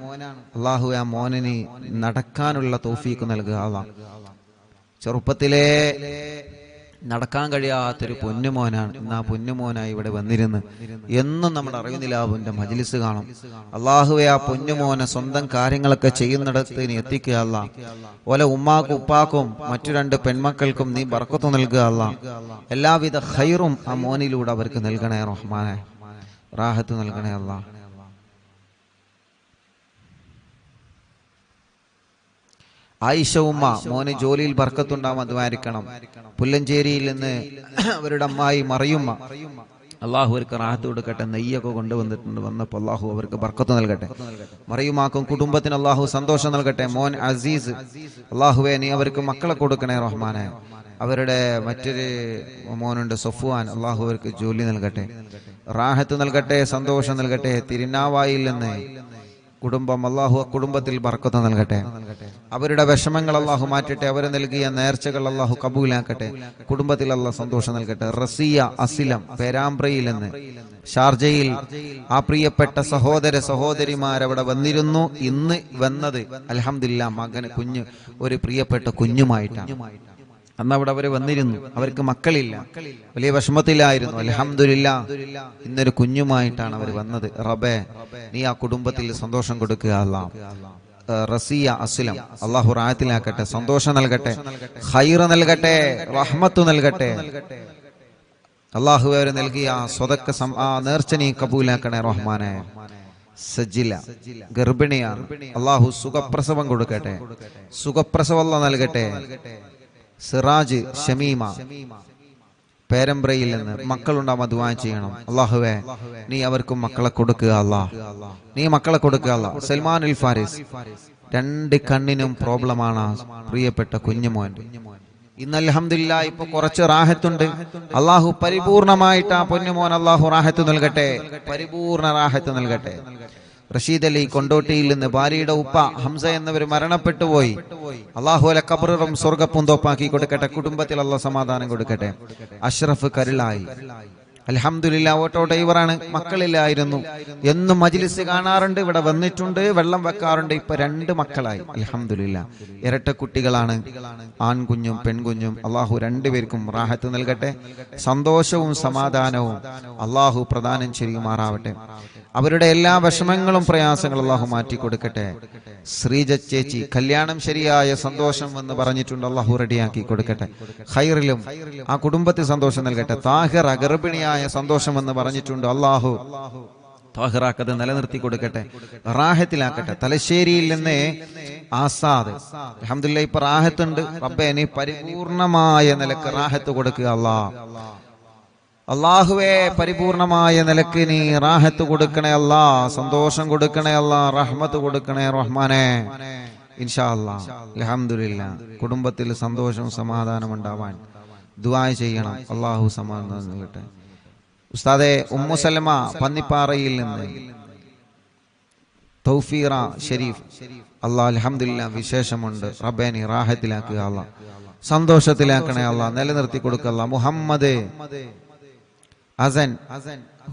അള്ളാഹു ആ മോനിന് നടക്കാനുള്ള തൗഫീഖ് നൽകുക. അള്ളാഹ് ചെറുപ്പത്തിലേ നടക്കാൻ കഴിയാത്തൊരു പൊന്നുമോനാണ്. ഇന്ന് ആ പൊന്നുമോനായി ഇവിടെ വന്നിരുന്ന് എന്നും നമ്മുടെ അറിവിനിലാവിന്റെ മജ്ലിസ് കാണും. അള്ളാഹുവെ ആ പൊന്നുമോനെ സ്വന്തം കാര്യങ്ങളൊക്കെ ചെയ്യുന്നിടത്ത് നീ എത്തിക്കുക അല്ലാ. ഓലെ ഉമ്മാക്കും ഉപ്പാക്കും മറ്റു 2 പെൺമക്കൾക്കും നീ ബർക്കത്ത് നൽകുക അല്ലാ. എല്ലാവിധ ഖൈറും ആ മോനിലൂടെ അവർക്ക് നൽകണേ റഹ്മാനെ. റാഹത്ത് നൽകണേ അല്ലാ. ആയിഷ ഉമ്മ മോന് ജോലിയിൽ ബർക്കത്തുണ്ടാവാൻ ദ്വാരിക്കണം. പുല്ലഞ്ചേരിയിൽ നിന്ന് അവരുടെ അമ്മായി മറിയുമ്മ അള്ളാഹു അവർക്ക് റാഹത്ത് കൊടുക്കട്ടെ. നെയ്യൊക്കെ കൊണ്ടുവന്നിട്ടുണ്ട്, വന്നപ്പോൾ അള്ളാഹു അവർക്ക് ബർക്കത്ത് നൽകട്ടെ. മറിയുമാക്കും കുടുംബത്തിന് അള്ളാഹു സന്തോഷം നൽകട്ടെ. മോൻ അസീസ്, അള്ളാഹുവേ നീ അവർക്ക് മക്കളെ കൊടുക്കണേ റഹ്മാനെ. അവരുടെ മറ്റൊരു മോനുണ്ട് സഫ്വാൻ, അള്ളാഹു അവർക്ക് ജോലി നൽകട്ടെ, റാഹത്ത് നൽകട്ടെ, സന്തോഷം നൽകട്ടെ. തിരുനാവായിൽ നിന്ന് കുടുംബം, അള്ളാഹു കുടുംബത്തിൽ ബർക്കത്ത് നൽകട്ടെ. അവരുടെ വിഷമങ്ങൾ അള്ളാഹു മാറ്റട്ടെ. അവർ നൽകിയ നേർച്ചകൾ അള്ളാഹു കബൂലാക്കട്ടെ. കുടുംബത്തിൽ അള്ളാഹു സന്തോഷം നൽകട്ടെ. റസിയ അസിലം പേരാമ്പ്രയിൽ നിന്ന് ഷാർജയിൽ ആ പ്രിയപ്പെട്ട സഹോദര സഹോദരിമാരവിടെ വന്നിരുന്നു. ഇന്ന് വന്നത് അൽഹംദുലില്ലാ മകന് കുഞ്ഞ്, ഒരു പ്രിയപ്പെട്ട കുഞ്ഞുമായിട്ടാണ്. അന്ന് അവിടെ അവർ വന്നിരുന്നു. അവർക്ക് മക്കളില്ല, വലിയ വിഷമത്തിലായിരുന്നു. അൽഹംദുലില്ലാ ഇന്നൊരു കുഞ്ഞുമായിട്ടാണ് അവർ വന്നത്. റബ്ബേ നീ ആ കുടുംബത്തിൽ സന്തോഷം കൊടുക്കുക. അല്ലാഹ് റസിയ അസ്ലം അള്ളാഹു റാഹത്തിലാക്കട്ടെ, സന്തോഷം നൽകട്ടെ, ഖൈർ നൽകട്ടെ, റഹ്മത്ത് നൽകട്ടെ. അള്ളാഹു അവർ നൽകിയ സ്വതക്ക ആ നേർച്ച നീ കബൂലാക്കണേ റഹ്മാനെ. സജില ഗർഭിണിയാണ്, അള്ളാഹു സുഖപ്രസവം കൊടുക്കട്ടെ, സുഖപ്രസവം നൽകട്ടെ. സിറാജ് ഷമീമ പേരമ്പ്രയിൽ നിന്ന് മക്കളുണ്ടാവാൻ ദുആ ചെയ്യണം. അള്ളാഹുവേ നീ അവർക്കും മക്കളെ കൊടുക്കുക. അല്ലാഹ് നീ മക്കളെ കൊടുക്കുക. അല്ലാഹ് സൽമാൻ അൽ ഫാരിസ് 2 കണ്ണിനും പ്രോബ്ലമാണ് പ്രിയപ്പെട്ട കുഞ്ഞുമോൻ. ഇന്ന് അൽഹംദുലില്ലാ ഇപ്പൊ കുറച്ച് റാഹത്തുണ്ട്. അള്ളാഹു പരിപൂർണമായിട്ട് ആ പൊന്നുമോൻ അള്ളാഹു റാഹത്ത് നൽകട്ടെ, പരിപൂർണ റാഹത്ത് നൽകട്ടെ. റഷീദ് അലി കൊണ്ടോട്ടിയിൽ നിന്ന് ഭാര്യയുടെ ഉപ്പ ഹംസ എന്നിവർ മരണപ്പെട്ടു പോയി. അള്ളാഹു അല ഖബറും സ്വർഗ്ഗപ്പൂന്തോപ്പാക്കി കൊടുക്കട്ടെ. കുടുംബത്തിൽ അള്ളാഹു സമാധാനം കൊടുക്കട്ടെ. അഷ്റഫ് കരുളായി അൽഹംദുലില്ലാ ഓട്ടോ ഡ്രൈവറാണ്, മക്കളില്ലായിരുന്നു. എന്നും മജ്ലിസ് കാണാറുണ്ട്, ഇവിടെ വന്നിട്ടുണ്ട്, വെള്ളം വെക്കാറുണ്ട്. ഇപ്പൊ 2 മക്കളായി അൽഹംദുലില്ലാ. ഇരട്ട കുട്ടികളാണ്, ആൺകുഞ്ഞും പെൺകുഞ്ഞും. അള്ളാഹു 2 പേർക്കും റാഹത്ത് നൽകട്ടെ, സന്തോഷവും സമാധാനവും അള്ളാഹു പ്രദാനം ചെയ്യുമാറാവട്ടെ. അവരുടെ എല്ലാ വിഷമങ്ങളും പ്രയാസങ്ങളും അള്ളാഹു മാറ്റി കൊടുക്കട്ടെ. ശ്രീജ ചേച്ചി കല്യാണം ശരിയായ സന്തോഷം എന്ന് പറഞ്ഞിട്ടുണ്ട്, അള്ളാഹു റെഡിയാക്കി കൊടുക്കട്ടെ. ഖൈറിലും ആ കുടുംബത്തിൽ സന്തോഷം നൽകട്ടെ. താഹിറ ഗർഭിണിയായ സന്തോഷം എന്ന് പറഞ്ഞിട്ടുണ്ട്, അള്ളാഹു താഹിറാക്കത് നിലനിർത്തി കൊടുക്കട്ടെ, റാഹത്തിലാക്കട്ടെ. തലശ്ശേരിയിൽ നിന്ന് ആസാദ് അൽഹംദുലില്ലാ ഇപ്പൊ റാഹത്തുണ്ട്. റബ്ബേ നീ പരിപൂർണമായ നിലക്ക് റാഹത്ത് കൊടുക്കുക. അള്ളാഹുവേ പരിപൂർണമായ നിലക്ക് നീ റാഹത്ത് കൊടുക്കണേ അല്ലാ, സന്തോഷം കൊടുക്കണേ അല്ലാ, റഹ്മത്ത് കൊടുക്കണേ റഹ്മാനെ. ഇൻഷാ അല്ലാഹ് അൽഹംദുലില്ലാ കുടുംബത്തിൽ സന്തോഷവും സമാധാനം ഉണ്ടാവാൻ ദുആ ചെയ്യണം. അള്ളാഹു സമാധാനം നൽകട്ടെ. ഉസ്താദെ ഉമ്മു സലമ പന്നിപ്പാറയിൽ നിന്ന് തൗഫീറ ഷരീഫ് അല്ലാഹ് അൽഹംദുലില്ലാ വിശേഷമുണ്ട്. റബ്ബേ നീ റാഹത്തിലാക്കുക അല്ലാ, സന്തോഷത്തിലാക്കണേ അല്ലാ, നിലനിർത്തി കൊടുക്കുക അല്ലാ. മുഹമ്മദ് അസൻ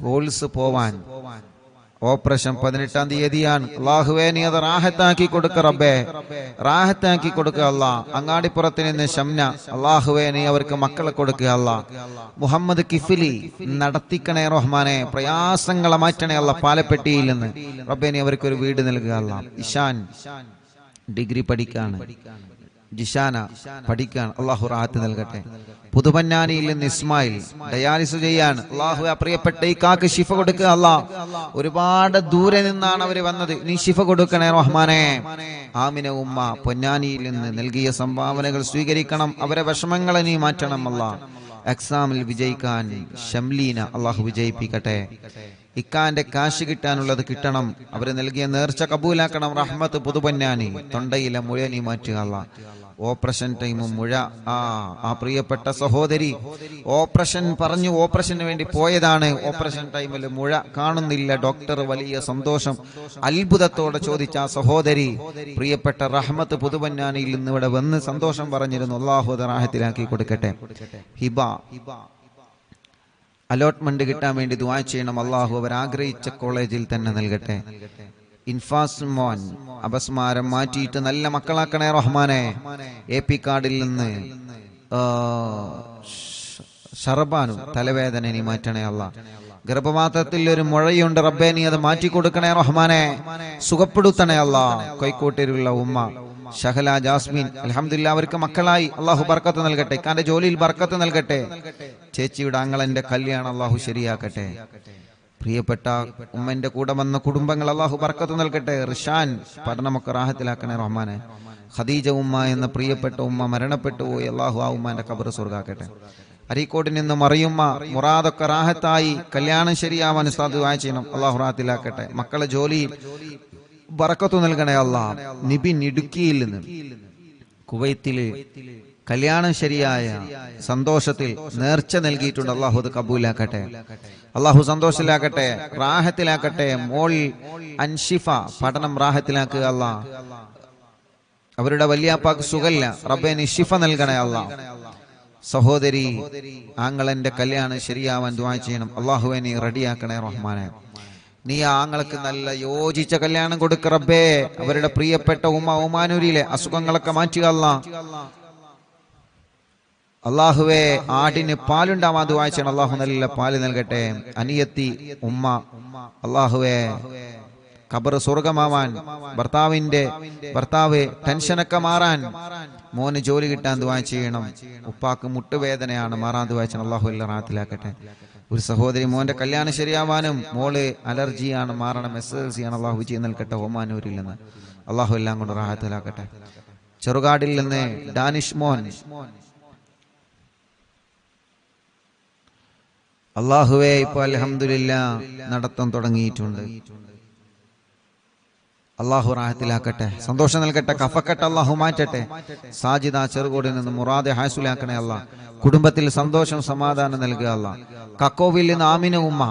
ഹോൾസ് പോവാൻ ഓപ്പറേഷൻ 18-ാം തീയതിയാണ്. അള്ളാഹുവേ നീ അത് റാഹത്താക്കി കൊടുക്ക റബ്ബേ, റാഹത്താക്കി കൊടുക്കുക അല്ലാ. അങ്ങാടിപ്പുറത്ത് നിന്ന് ഷംന അള്ളാഹുവേ നീ അവർക്ക് മക്കളെ കൊടുക്കുക അല്ലാ. മുഹമ്മദ് കിഫിലി നടത്തിക്കണേ റഹ്മാനെ, പ്രയാസങ്ങളെ മാറ്റണേ അല്ലാ. പാലപ്പെട്ടിയിൽ നിന്ന് റബ്ബേ നീ അവർക്ക് ഒരു വീട് നൽകുക അല്ലാ. ഇഷാൻ ഡിഗ്രി പഠിക്കാണ്, ജിഷാന പഠിക്കാൻ, അള്ളാഹു റാഹത്ത് നൽകട്ടെ. പുതുപന്നാനിയിൽ നിന്ന് ഇസ്മായിൽ ഡയാലിസ് ചെയ്യാൻ, അള്ളാഹു പ്രിയപ്പെട്ട ഈ കാക്ക് ശിഫ കൊടുക്കുക അല്ലാ. ഒരുപാട് ദൂരെ നിന്നാണ് അവര് വന്നത്, നീ ശിഫ കൊടുക്കണേ റഹ്മാനെ. ആമിന ഉമ്മ പൊന്നാനിയിൽ നിന്ന് നൽകിയ സംഭാവനകൾ സ്വീകരിക്കണം, അവരെ വിഷമങ്ങളെ നീ മാറ്റണം അല്ലാ. എക്സാമിൽ വിജയിക്കാൻ ഷംലീന അള്ളാഹു വിജയിപ്പിക്കട്ടെ. ഇക്കാന്റെ കാശ് കിട്ടാനുള്ളത് കിട്ടണം, അവര് നൽകിയ നേർച്ച കബൂലാക്കണം. റഹ്മത്ത് പുതുപന്നാനി തൊണ്ടയിലെ മുഴ നീ മാറ്റുക അല്ലാ. ഓപ്പറേഷൻ ടൈമും മുഴ ആ പ്രിയപ്പെട്ട സഹോദരി ഓപ്പറേഷൻ പറഞ്ഞു, ഓപ്പറേഷന് വേണ്ടി പോയതാണ്. ഓപ്പറേഷൻ ടൈമിൽ മുഴ കാണുന്നില്ല. ഡോക്ടർ വലിയ സന്തോഷം അത്ഭുതത്തോടെ ചോദിച്ച ആ സഹോദരി പ്രിയപ്പെട്ട റഹ്മത്ത് പുതുപന്നാനിയിൽ നിന്ന് ഇവിടെ വന്ന് സന്തോഷം പറഞ്ഞിരുന്നു. അല്ലാഹു റാഹത്തിലാക്കി കൊടുക്കട്ടെ. ഹിബ അലോട്ട്മെന്റ് കിട്ടാൻ വേണ്ടി ദുആ ചെയ്യണം. അള്ളാഹു അവർ ആഗ്രഹിച്ച കോളേജിൽ തന്നെ നൽകട്ടെ. ഇൻഫാസ് മോൻ അപസ്മാരം മാറ്റിയിട്ട് നല്ല മക്കളാക്കണേ റഹ്മാനെ. AP കാർഡിൽ നിന്ന് ഷർബാനു തലവേദന നീ മാറ്റണേ അല്ലാ. ഗർഭപാത്രത്തിൽ ഒരു മുഴയുണ്ട്, റബ്ബേ നീ അത് മാറ്റി കൊടുക്കണേ റഹ്മാനെ, സുഖപ്പെടുത്തണേ അല്ലാ. കോഴിക്കോട്ടിലുള്ള ഉമ്മ ഷഹല ജാസ്മിൻ അൽഹംദുലില്ലാ അവർക്ക് മക്കളായി, അള്ളാഹു ബർക്കത്ത് നൽകട്ടെ. ഇക്കാന്റെ ജോലിയിൽ ബർക്കത്ത് നൽകട്ടെ. ചേച്ചിയുടെ ആങ്ങളന്റെ കല്യാണം അള്ളാഹു ശരിയാക്കട്ടെ. പ്രിയപ്പെട്ട ഉമ്മന്റെ കൂടെ വന്ന കുടുംബങ്ങൾ അള്ളാഹു ബർക്കത്ത് നൽകട്ടെ. റിഷാൻ പഠനമൊക്കെ റാഹത്തിലാക്കണേ റഹ്മാനെ. ഖദീജ ഉമ്മ എന്ന പ്രിയപ്പെട്ട ഉമ്മ മരണപ്പെട്ടു പോയി, അള്ളാഹു ആ ഉമ്മാന്റെ ഖബർ സ്വർഗ്ഗാക്കട്ടെ. അരീക്കോട്ടിൽ നിന്ന് മറിയുമ്മ മുറാദൊക്കെ റാഹത്തായി കല്യാണം ശരിയാവാൻ ഉസ്താദ് ദുആ ചെയ്യണം. അള്ളാഹു റാഹത്തിലാക്കട്ടെ. മക്കളെ ജോലിയിൽ ബറക്കത്ത് നൽകണേ അല്ലാഹ്. നിബിൻ ഇടുക്കിയിൽ നിന്ന് കുവൈത്തില് കല്യാണം ശരിയായ സന്തോഷത്തിൽ നേർച്ച നൽകിയിട്ടുണ്ട്. അള്ളാഹു അത് കബൂലാക്കട്ടെ. അള്ളാഹു സന്തോഷത്തിലാക്കട്ടെ, റാഹത്തിലാക്കട്ടെ. മോൾ അൻഷിഫ പഠനം റാഹത്തിലാക്കുക അല്ലാഹ്. അവരുടെ വല്യാപ്പാക്ക് സുഖല്ല, റബ്ബേ നീ ശിഫ നൽകണേ അല്ലാഹ്. സഹോദരി ആങ്ങളന്റെ കല്യാണം ശരിയാവാൻ ദുആ ചെയ്യണം. അള്ളാഹുവെ നീ റെഡിയാക്കണേ റഹ്മാനെ. നീ ആങ്ങൾക്ക് നല്ല യോജിച്ച കല്യാണം കൊടുക്ക റബ്ബേ. അവരുടെ പ്രിയപ്പെട്ട ഒമാനൂരിലെ അസുഖങ്ങളൊക്കെ മാറ്റുക അല്ലാഹ്. അള്ളാഹുവെ ആടിന് പാലുണ്ടാവാൻ ദുആ ചെയ്യണം. അള്ളാഹു നല്ല പാല് നൽകട്ടെ. അനിയത്തി ഉമ്മ അള്ളാഹുവെ ഖബർ സ്വർഗമാവാൻ, ഭർത്താവ് ടെൻഷനൊക്കെ മാറാൻ, മോന് ജോലി കിട്ടാൻ ദുആ ചെയ്യണം. ഉപ്പാക്ക് മുട്ടുവേദനയാണ്, മാറാൻ ദുആ ചെയ്യണം. അള്ളാഹു എല്ലാം റാഹത്തിലാക്കട്ടെ. ഒരു സഹോദരി മോന്റെ കല്യാണം ശരിയാവാനും, മോള് അലർജിയാണ്, മാറണം. SSLC ആണ്. അള്ളാഹു വിജയം നൽകട്ടെ. ഒമാനൂരിൽ നിന്ന് അള്ളാഹു എല്ലാം കൊണ്ട് റാഹത്തിലാക്കട്ടെ. ചെറുകാടിൽ നിന്ന് ഡാനിഷ് മോൻ അള്ളാഹുവേ ഇപ്പൊ അൽഹംദുലില്ലാഹ് നടത്തം തുടങ്ങിയിട്ടുണ്ട്. അള്ളാഹു റാഹത്തിലാക്കട്ടെ, സന്തോഷം നൽകട്ടെ, കഫക്കെട്ട് അള്ളാഹു മാറ്റട്ടെ. സാജിദ ചെറുകോടിൽ നിന്ന് മുറാദെ ഹാസുലാക്കണേ അല്ലാഹ്. കുടുംബത്തിൽ സന്തോഷം സമാധാനം നൽകുക അല്ലാഹ്. കക്കോവിൽ നിന്ന് ആമിന ഉമ്മ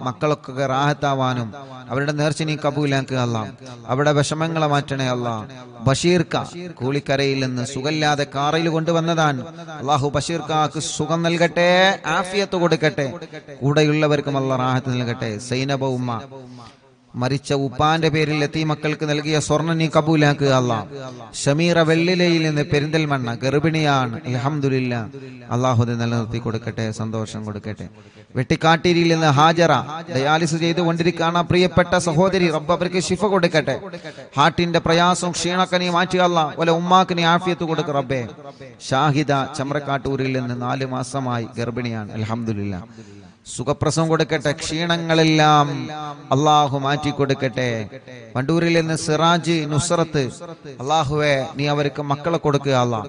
മക്കളൊക്കെ റാഹത്താവാനും അവരുടെ നേർച്ച നീ കബൂലാക്കുക അല്ലാഹ്. അവിടെ വിഷമങ്ങളെ മാറ്റണേ അല്ലാഹ്. ബഷീർക്ക കൂളിക്കരയിൽ നിന്ന് സുഖമില്ലാതെ കാറിൽ കൊണ്ടുവന്നതാണ്. അള്ളാഹു ബഷീർക്കാക്ക് സുഖം നൽകട്ടെ, ആഫിയത്ത് കൊടുക്കട്ടെ. കൂടെയുള്ളവർക്കും അല്ലാഹ് റാഹത്ത് നൽകട്ടെ. സൈനബ ഉമ്മ മരിച്ച ഉപ്പാന്റെ പേരിൽ എത്തി മക്കൾക്ക് നൽകിയ സ്വർണ്ണം നീ കബൂലാക്കുക അല്ലാഹ്. ഷമീറ വെള്ളിലയിൽ നിന്ന് പെരിന്തൽമണ്ണ ഗർഭിണിയാണ്. അൽഹംദുലില്ലാഹ് അള്ളാഹു നിലനിർത്തി കൊടുക്കട്ടെ, സന്തോഷം കൊടുക്കട്ടെ. വെട്ടിക്കാട്ടിരിയിൽ നിന്ന് ഹാജറ ഡയാലിസിസ് ചെയ്തുകൊണ്ടിരിക്കുകയാണ് പ്രിയപ്പെട്ട സഹോദരി. റബ്ബ് അവർക്ക് ശിഫ കൊടുക്കട്ടെ. ഹാർട്ടിന്റെ പ്രയാസവും ക്ഷീണൊക്കെ നീ മാറ്റുക അല്ലാഹ്. വല ഉമ്മാക്ക് നീ ആഫിയത്ത് കൊടുക്ക റബ്ബേ. ഷാഹിദ ചമ്രക്കാട്ടൂരിൽ നിന്ന് 4 മാസമായി ഗർഭിണിയാണ്. അൽഹംദുലില്ലാഹ് സുഖപ്രസവം കൊടുക്കട്ടെ. ക്ഷീണങ്ങളെല്ലാം അള്ളാഹു മാറ്റി കൊടുക്കട്ടെ. വണ്ടൂരിൽ നിന്ന് സിറാജ് നുസ്രത്ത് അള്ളാഹുവെ നീ അവർക്ക് മക്കളെ കൊടുക്കുക അല്ലാഹ്.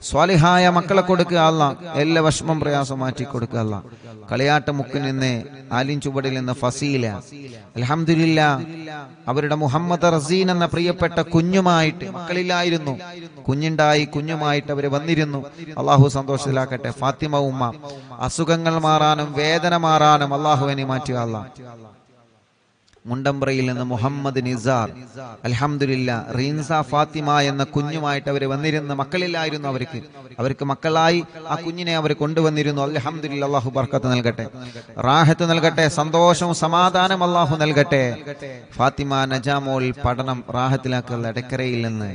സ്വാലിഹായ മക്കളെ കൊടുക്കുക അല്ലാഹ്. എല്ലാ വിഷമം പ്രയാസം മാറ്റി കൊടുക്കുക അല്ലാഹ്. കളിയാട്ട് മുക്കിൽ നിന്ന് ആലിൻ ചുവടിൽ നിന്ന് ഫസീല അൽഹംദുലില്ലാഹ് അവരുടെ മുഹമ്മദ് റസീൻ എന്ന പ്രിയപ്പെട്ട കുഞ്ഞുമായിട്ട്, മക്കളില്ലായിരുന്നു, കുഞ്ഞുണ്ടായി, കുഞ്ഞുമായിട്ട് അവര് വന്നിരുന്നു. അള്ളാഹു സന്തോഷത്തിലാക്കട്ടെ. ഫാത്തിമ ഉമ്മ അസുഖങ്ങൾ മാറാനും വേദന മാറാനും അള്ളാഹുവിനെ മാറ്റുക അല്ലാഹ്. മുണ്ടമ്പ്രയിൽ നിന്ന് മുഹമ്മദ് നിസാർ അൽഹംദുലില്ലാഹ് റീൻസ ഫാത്തിമ എന്ന കുഞ്ഞുമായിട്ട് അവർ വന്നിരുന്ന, മക്കളില്ലായിരുന്നു അവർക്ക് മക്കളായി ആ കുഞ്ഞിനെ അവർ കൊണ്ടുവന്നിരുന്നു. അൽഹംദുലില്ലാഹ് അല്ലാഹു ബർക്കത്ത് നൽകട്ടെ, റാഹത്ത് നൽകട്ടെ, സന്തോഷവും സമാധാനം അല്ലാഹു നൽകട്ടെ. ഫാത്തിമ നജാമോൾ പഠനം റാഹത്തിലാക്കുക. എടക്കരയിൽ നിന്ന്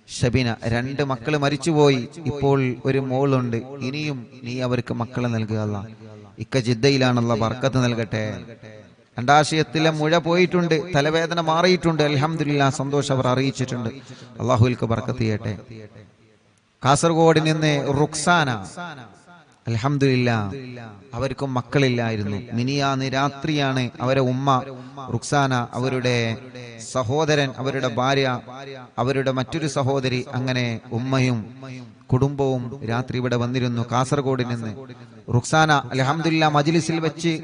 ഷബിന 2 മക്കൾ മരിച്ചുപോയി, ഇപ്പോൾ ഒരു മോളുണ്ട്. ഇനിയും നീ അവർക്ക് മക്കളെ നൽകുക അല്ലാഹ്. ഇക്ക ജിദ്ദയിലാണല്ലോ, ബർക്കത്ത് നൽകട്ടെ. അണ്ടാശയത്തിലെ മുഴ പോയിട്ടുണ്ട്, തലവേദന മാറിയിട്ടുണ്ട്. അൽഹംദുലില്ലാഹ് സന്തോഷം അവർ അറിയിച്ചിട്ടുണ്ട്. അള്ളാഹുവിൽക്ക് ബർക്കത്ത് ചെയ്യട്ടെ. കാസർഗോഡ് നിന്ന് റുക്സാന അൽഹംദുലില്ലാഹ് അവർക്കും മക്കളില്ലായിരുന്നു. മിനിയാന്ന് രാത്രിയാണ് അവരെ ഉമ്മ റുക്സാന, അവരുടെ സഹോദരൻ, അവരുടെ ഭാര്യ, അവരുടെ മറ്റൊരു സഹോദരി, അങ്ങനെ ഉമ്മയും കുടുംബവും രാത്രി ഇവിടെ വന്നിരുന്നു. കാസർഗോഡ് നിന്ന് റുക്സാന അൽഹംദുലില്ലാഹ് മജ്ലിസിൽ വെച്ച്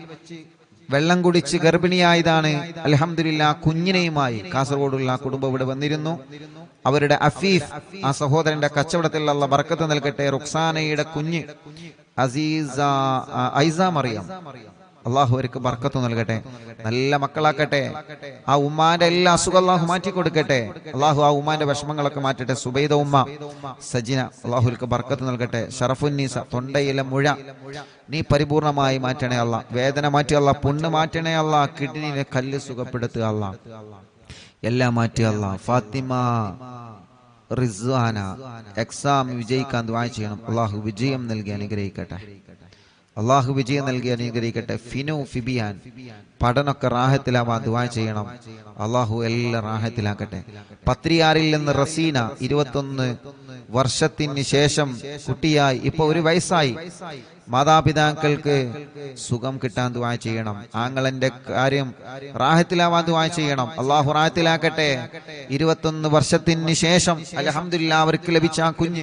വെള്ളം കുടിച്ച് ഗർഭിണിയായതാണ്. അൽഹംദുലില്ലാഹ് കുഞ്ഞിനെയുമായി കാസർഗോഡുള്ള കുടുംബം ഇവിടെ വന്നിരുന്നു. അവരുടെ അഫീഫ് ആ സഹോദരന്റെ കച്ചവടത്തിൽ അല്ലാഹ് ബർക്കത്ത് നൽകട്ടെ. റുക്സാനയുടെ കുഞ്ഞ് ഐസ മറിയം അള്ളാഹു അവർക്ക് ബർക്കത്ത് നൽകട്ടെ, നല്ല മക്കളാക്കട്ടെ. ആ ഉമ്മാന്റെ എല്ലാ അസുഖം അള്ളാഹു മാറ്റി കൊടുക്കട്ടെ. അള്ളാഹു ആ ഉമ്മാന്റെ വിഷമങ്ങളൊക്കെ മാറ്റട്ടെ. സുബൈദ ഉമ്മ സജിന അള്ളാഹുൽക്ക് ബർക്കത്ത് നൽകട്ടെ. ഷറഫുന്നീസ തൊണ്ടയിലെ മുഴ നീ പരിപൂർണമായി മാറ്റണേ അല്ലാഹ്. വേദന മാറ്റി അല്ലാഹ്. പുണ്ണ് മാറ്റണേ അല്ലാഹ്. കിഡ്നിയിലെ കല്ല് സുഖപ്പെടുത്തുക അല്ലാഹ്. എല്ലാം മാറ്റി അല്ലാഹ്. ഫാത്തിമ റിസ്വാന എക്സാം വിജയിക്കാൻ ദുആ ചെയ്യണം. അള്ളാഹു വിജയം നൽകി അനുഗ്രഹിക്കട്ടെ. അള്ളാഹു വിജയം നൽകി അനുഗ്രഹിക്കട്ടെ. ഫിനു ഫിബിയാൻ പഠനമൊക്കെ റാഹത്തിലാവാൻ ദുആ ചെയ്യണം. അള്ളാഹു എല്ലാം റാഹത്തിലാക്കട്ടെ. പത്രിയാറിൽ നിന്ന് റസീന 21 വർഷത്തിന് ശേഷം കുട്ടിയായി, ഇപ്പൊ 1 വയസ്സായി. മാതാപിതാക്കൾക്ക് സുഖം കിട്ടാൻ ദുആ ചെയ്യണം. ആങ്ങളന്റെ കാര്യം റാഹത്തിലാവാൻ ദുആ ചെയ്യണം. അല്ലാഹു റാഹത്തിലാക്കട്ടെ. 21 വർഷത്തിന് ശേഷം അൽഹംദുലില്ലാഹ് അവർക്ക് ലഭിച്ച ആ കുഞ്ഞ്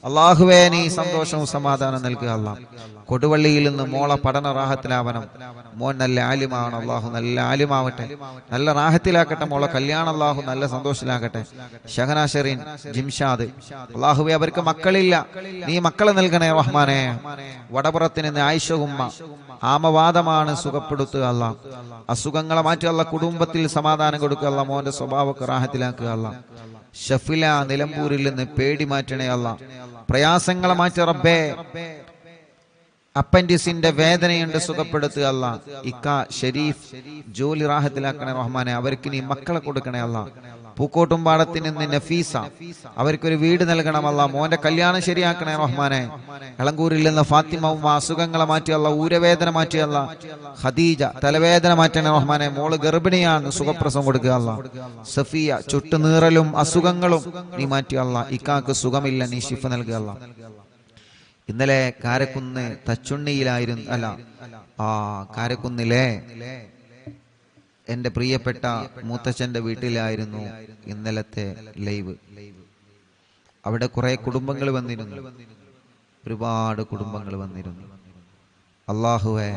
അല്ലാഹുവേ നീ സന്തോഷവും സമാധാനം നൽകുക. അല്ലാഹ് കൊടുവള്ളിയിൽ നിന്ന് മോളെ പഠന റാഹത്തിലാവണം. മോൻ നല്ല ആലിമാണ്. അല്ലാഹു നല്ല ആലിമാവട്ടെ, നല്ല റാഹത്തിലാക്കട്ടെ. മോളെ കല്യാണം അല്ലാഹു നല്ല സന്തോഷത്തിലാക്കട്ടെ. ഷഹന ഷെറീൻ, ജിംഷാദ്, അല്ലാഹുവേ അവർക്ക് മക്കളില്ല, നീ മക്കളെ നൽകണേ റഹ്മാനെ. വടപുറത്തിന് നിന്ന് ആയിഷ ഉമ്മ ആമവാദമാണ്, സുഖപ്പെടുത്തുക അല്ലാഹ്. അസുഖങ്ങളെ മാറ്റുക അല്ലാഹ്. കുടുംബത്തിൽ സമാധാനം കൊടുക്കുക അല്ലാഹ്. മോന്റെ സ്വഭാവമൊക്കെ റാഹത്തിലാക്കുക അല്ലാഹ്. ഷഫില നിലമ്പൂരിൽ നിന്ന് പേടി മാറ്റണേ അല്ലാഹ്. പ്രയാസങ്ങളെ മാറ്റി റബ്ബേ. അപ്പൻഡിസിന്റെ വേദനയുണ്ട്, സുഖപ്പെടുത്തുക അല്ലാഹ്. ഇക്ക ഷരീഫ് ജോലി റാഹത്തിലാക്കണേ റഹ്മാനെ. അവർക്ക് നീ മക്കളെ കൊടുക്കണേ അല്ലാഹ്. പൂക്കോട്ടുംപാടത്തിന് നിന്ന് നഫീസ അവർക്കൊരു വീട് നൽകണം അല്ലാഹ്. മോന്റെ കല്യാണം ശരിയാക്കണേ റഹ്മാനെ. എളങ്കൂരിൽ നിന്ന് ഫാത്തിമ ഉമ്മ അസുഖങ്ങളെ മാറ്റി അല്ലാഹ്. ഊരവേദന മാറ്റി അല്ലാഹ്. ഖദീജ തലവേദന മാറ്റണേ റഹ്മാനെ. മോള് ഗർഭിണിയാണ്, സുഖപ്രസവം കൊടുക്കുക അല്ലാഹ്. സഫിയ ചുട്ടുനീറലും അസുഖങ്ങളും നീ മാറ്റി അല്ലാഹ്. ഇക്കാക്ക് സുഖമില്ല, നീ ശിഫ നൽകുക അല്ലാഹ്. ഇന്നലെ കാരക്കുന്ന് തച്ചുണ്ണിയിലായിരുന്നു, കാരക്കുന്നിലെ എന്റെ പ്രിയപ്പെട്ട മൂത്തച്ഛന്റെ വീട്ടിലായിരുന്നു ഇന്നലത്തെ ലൈവ്. അവിടെ കുറെ കുടുംബങ്ങൾ വന്നിരുന്നു, ഒരുപാട് കുടുംബങ്ങൾ വന്നിരുന്നു. അല്ലാഹുവേ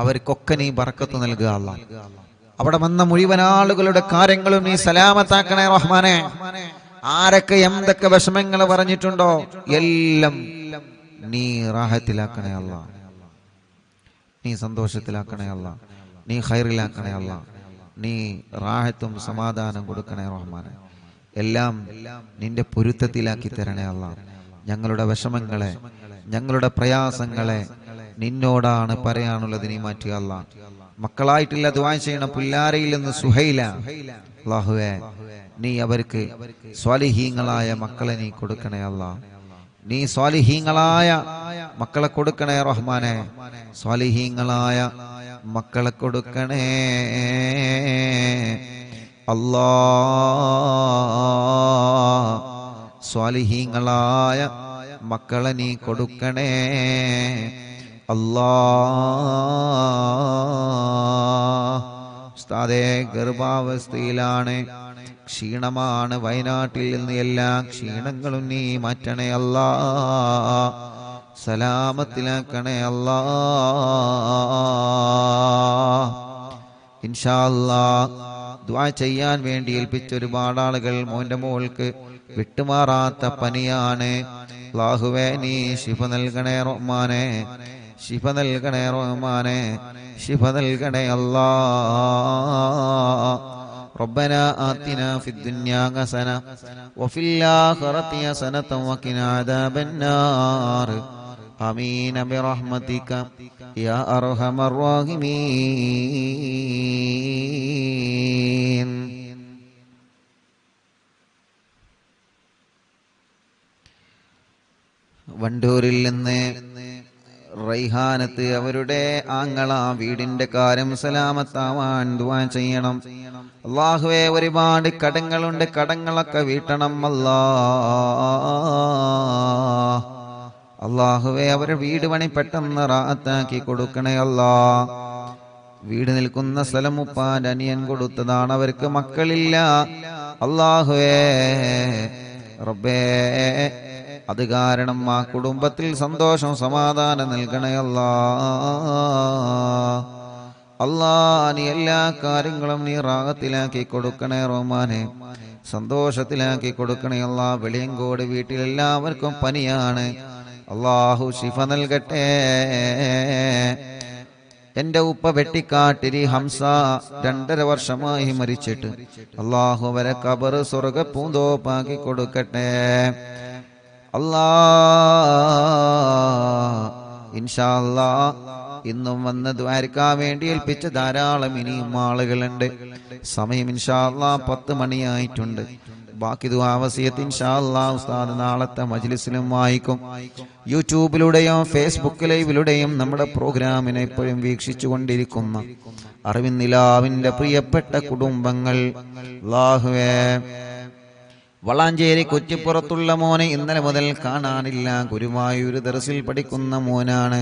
അവർക്കൊക്കെ നീ ബർക്കത്ത് നൽകുക അല്ലാഹ്. അവിടെ വന്ന മുഴുവൻ ആളുകളുടെ കാര്യങ്ങളും നീ സലാമത്താക്കണേ റഹ്മാനെ. ആരൊക്കെ എന്തൊക്കെ വിഷമങ്ങൾ പറഞ്ഞിട്ടുണ്ടോ എല്ലാം നീ റാഹത്തിലാക്കണേ അല്ലാഹ്. നീ സന്തോഷത്തിലാക്കണേ അല്ലാഹ്. നീ ഖൈറിലാക്കണേ അല്ലാഹ്. നീ റാഹത്തും സമാധാനം കൊടുക്കണേ റഹ്മാനെ. എല്ലാം നിന്റെ പൊരുത്തത്തിലാക്കി തരണേ അല്ലാഹ്. ഞങ്ങളുടെ വിഷമങ്ങളെ, ഞങ്ങളുടെ പ്രയാസങ്ങളെ നിന്നോടാണ് പറയാനുള്ളത്, നീ മാറ്റുക അല്ലാഹ്. മക്കളായിട്ടില്ല ദുആ ചെയ്യണം. പുല്ലാരയിൽ നിന്ന് സുഹൈല, അല്ലാഹുവേ നീ അവർക്ക് സ്വാലിഹീങ്ങളായ മക്കളെ നീ കൊടുക്കണേ അല്ലാഹ്. നീ സ്വാലിഹീങ്ങളായ മക്കളെ കൊടുക്കണേ റഹ്മാനെ. സ്വാലിഹീങ്ങളായ മക്കളെ കൊടുക്കണേ അല്ലാഹ്. സ്വാലിഹീങ്ങളായ മക്കളെ നീ കൊടുക്കണേ അല്ലാഹ്. ഉസ്താദേ ഗർഭാവസ്ഥയിലാണ്, ക്ഷീണമാണ്. വയനാട്ടിൽ നിന്ന് എല്ലാ ക്ഷീണങ്ങളും നീ മാറ്റണേ അല്ലാഹ്. സലാമത്തിലാക്കണേ അല്ലാഹ്. ഇൻഷാ അല്ലാഹ് ദുആ ചെയ്യാൻ വേണ്ടി ഏൽപ്പിച്ച ഒരുപാട് ആളുകൾ. മോന്റെ മോൾക്ക് വിട്ടുമാറാത്ത പനിയാണ്. അല്ലാഹുവേ നീ ശിഫ നൽകണേ റഹ്മാനെ. ശിഫ നൽകണേ റഹ്മാനെ. ശിഫ നൽകണേ അല്ലാഹ്. ربنا آتنا في الدنيا حسنة وفي الآخرة حسنة وقنا عذاب النار. آمين برحمتك يا أرحم الراحمين. വണ്ടൂരിൽ നിന്ന് റൈഹാനത്ത് അവരുടെ ആങ്ങള വീടിന്റെ കാര്യം സലാമത്താവാൻ ദുആ ചെയ്യണം അല്ലാഹുവേ. ഒരുപാട് കടങ്ങളുണ്ട്, കടങ്ങളൊക്കെ വീട്ടണം അല്ലാഹ്. അല്ലാഹുവേ അവരുടെ വീട് പണി പെട്ടെന്ന് റാഹത്താക്കി കൊടുക്കണേ അല്ലാഹ്. വീട് നിൽക്കുന്ന സ്ഥലം ഉപ്പാന്റെ അനിയൻ കൊടുത്തതാണ്, അവർക്ക് മക്കളില്ല. അല്ലാഹുവേ റബ്ബേ അത് കാരണം ആ കുടുംബത്തിൽ സന്തോഷം സമാധാനം നൽകണേ അല്ലാഹ്. അല്ലാഹ് നീ എല്ലാ കാര്യങ്ങളും നീ റാഹത്തിലാക്കി കൊടുക്കണേ റഹ്മാനെ. സന്തോഷത്തിലാക്കി കൊടുക്കണേ അല്ലാഹ്. വെളിയങ്കോട് വീട്ടിലെല്ലാവർക്കും പനിയാണ്, അല്ലാഹു ശിഫ നൽകട്ടെ. എന്റെ ഉപ്പ വെട്ടിക്കാട്ടിരി ഹംസ 2.5 വർഷമായി മരിച്ചിട്ട് അല്ലാഹു അവരെ ഖബർ സ്വർഗ്ഗ പൂന്തോപ്പാക്കി കൊടുക്കട്ടെ അല്ലാഹ്. ഇൻഷാ അല്ലാഹ് ഇന്നും വന്ന് ദ്വാരക്കാൻ വേണ്ടി ഏൽപ്പിച്ച ധാരാളം ഇനിയും ആളുകളുണ്ട്. സമയം ഇൻഷാ അല്ലാഹ് 10 മണിയായിട്ടുണ്ട്. ബാക്കി ദുആ വസിയത്ത് ഇൻഷാ അല്ലാഹ് ഉസ്താദ് നാളത്തെ മജ്ലിസിലും വായിക്കും. യൂട്യൂബിലൂടെയും ഫേസ്ബുക്ക് ലൈവിലൂടെയും നമ്മുടെ പ്രോഗ്രാമിനെ എപ്പോഴും വീക്ഷിച്ചു കൊണ്ടിരിക്കുന്ന അറിവിൻ നിലാവിന്റെ പ്രിയപ്പെട്ട കുടുംബങ്ങൾ, അല്ലാഹുവേ വളാഞ്ചേരി കുറ്റിപ്പുറത്തുള്ള മോനെ ഇന്നലെ മുതൽ കാണാനില്ല. ഗുരുവായൂർ ദർസിൽ പഠിക്കുന്ന മോനാണ്.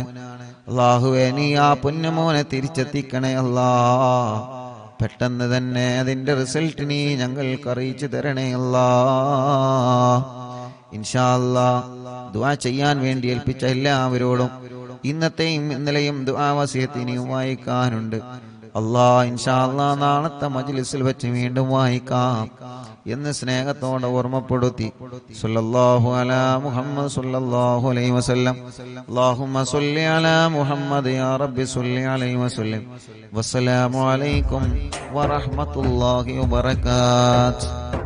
അല്ലാഹുവേ നീ ആ പൊന്നുമോനെ തിരിച്ചെത്തിക്കണേ അല്ലാ. പെട്ടെന്ന് തന്നെ അതിന്റെ റിസൾട്ട് നീ ഞങ്ങൾക്ക് അറിയിച്ചു തരണേ അല്ലാ. ഇൻഷാ അല്ലാഹ് ദുആ ചെയ്യാൻ വേണ്ടി ഏൽപ്പിച്ച എല്ലാവരോടും ഇന്നത്തെയും ഇന്നലെയും ദുആ വസിയത്തിനെയും വായിക്കാനുണ്ട്. അല്ലാഹ് ഇൻഷാ അല്ലാഹ് നാളത്തെ മജ്ലിസിൽ വെച്ച് വീണ്ടും വായിക്കാം എന്ന് സ്നേഹത്തോടെ ഓർമ്മപ്പെടുത്തി. സല്ലല്ലാഹു അലാ മുഹമ്മദ് സല്ലല്ലാഹു അലൈഹി വസല്ലം. അല്ലാഹുമ്മ സ്വല്ലി അലാ മുഹമ്മദ് യാ റബ്ബി സ്വല്ലി അലൈഹി വസല്ലം. വസ്സലാമു അലൈക്കും വറഹ്മത്തുള്ളാഹി വബറകാതുഹു.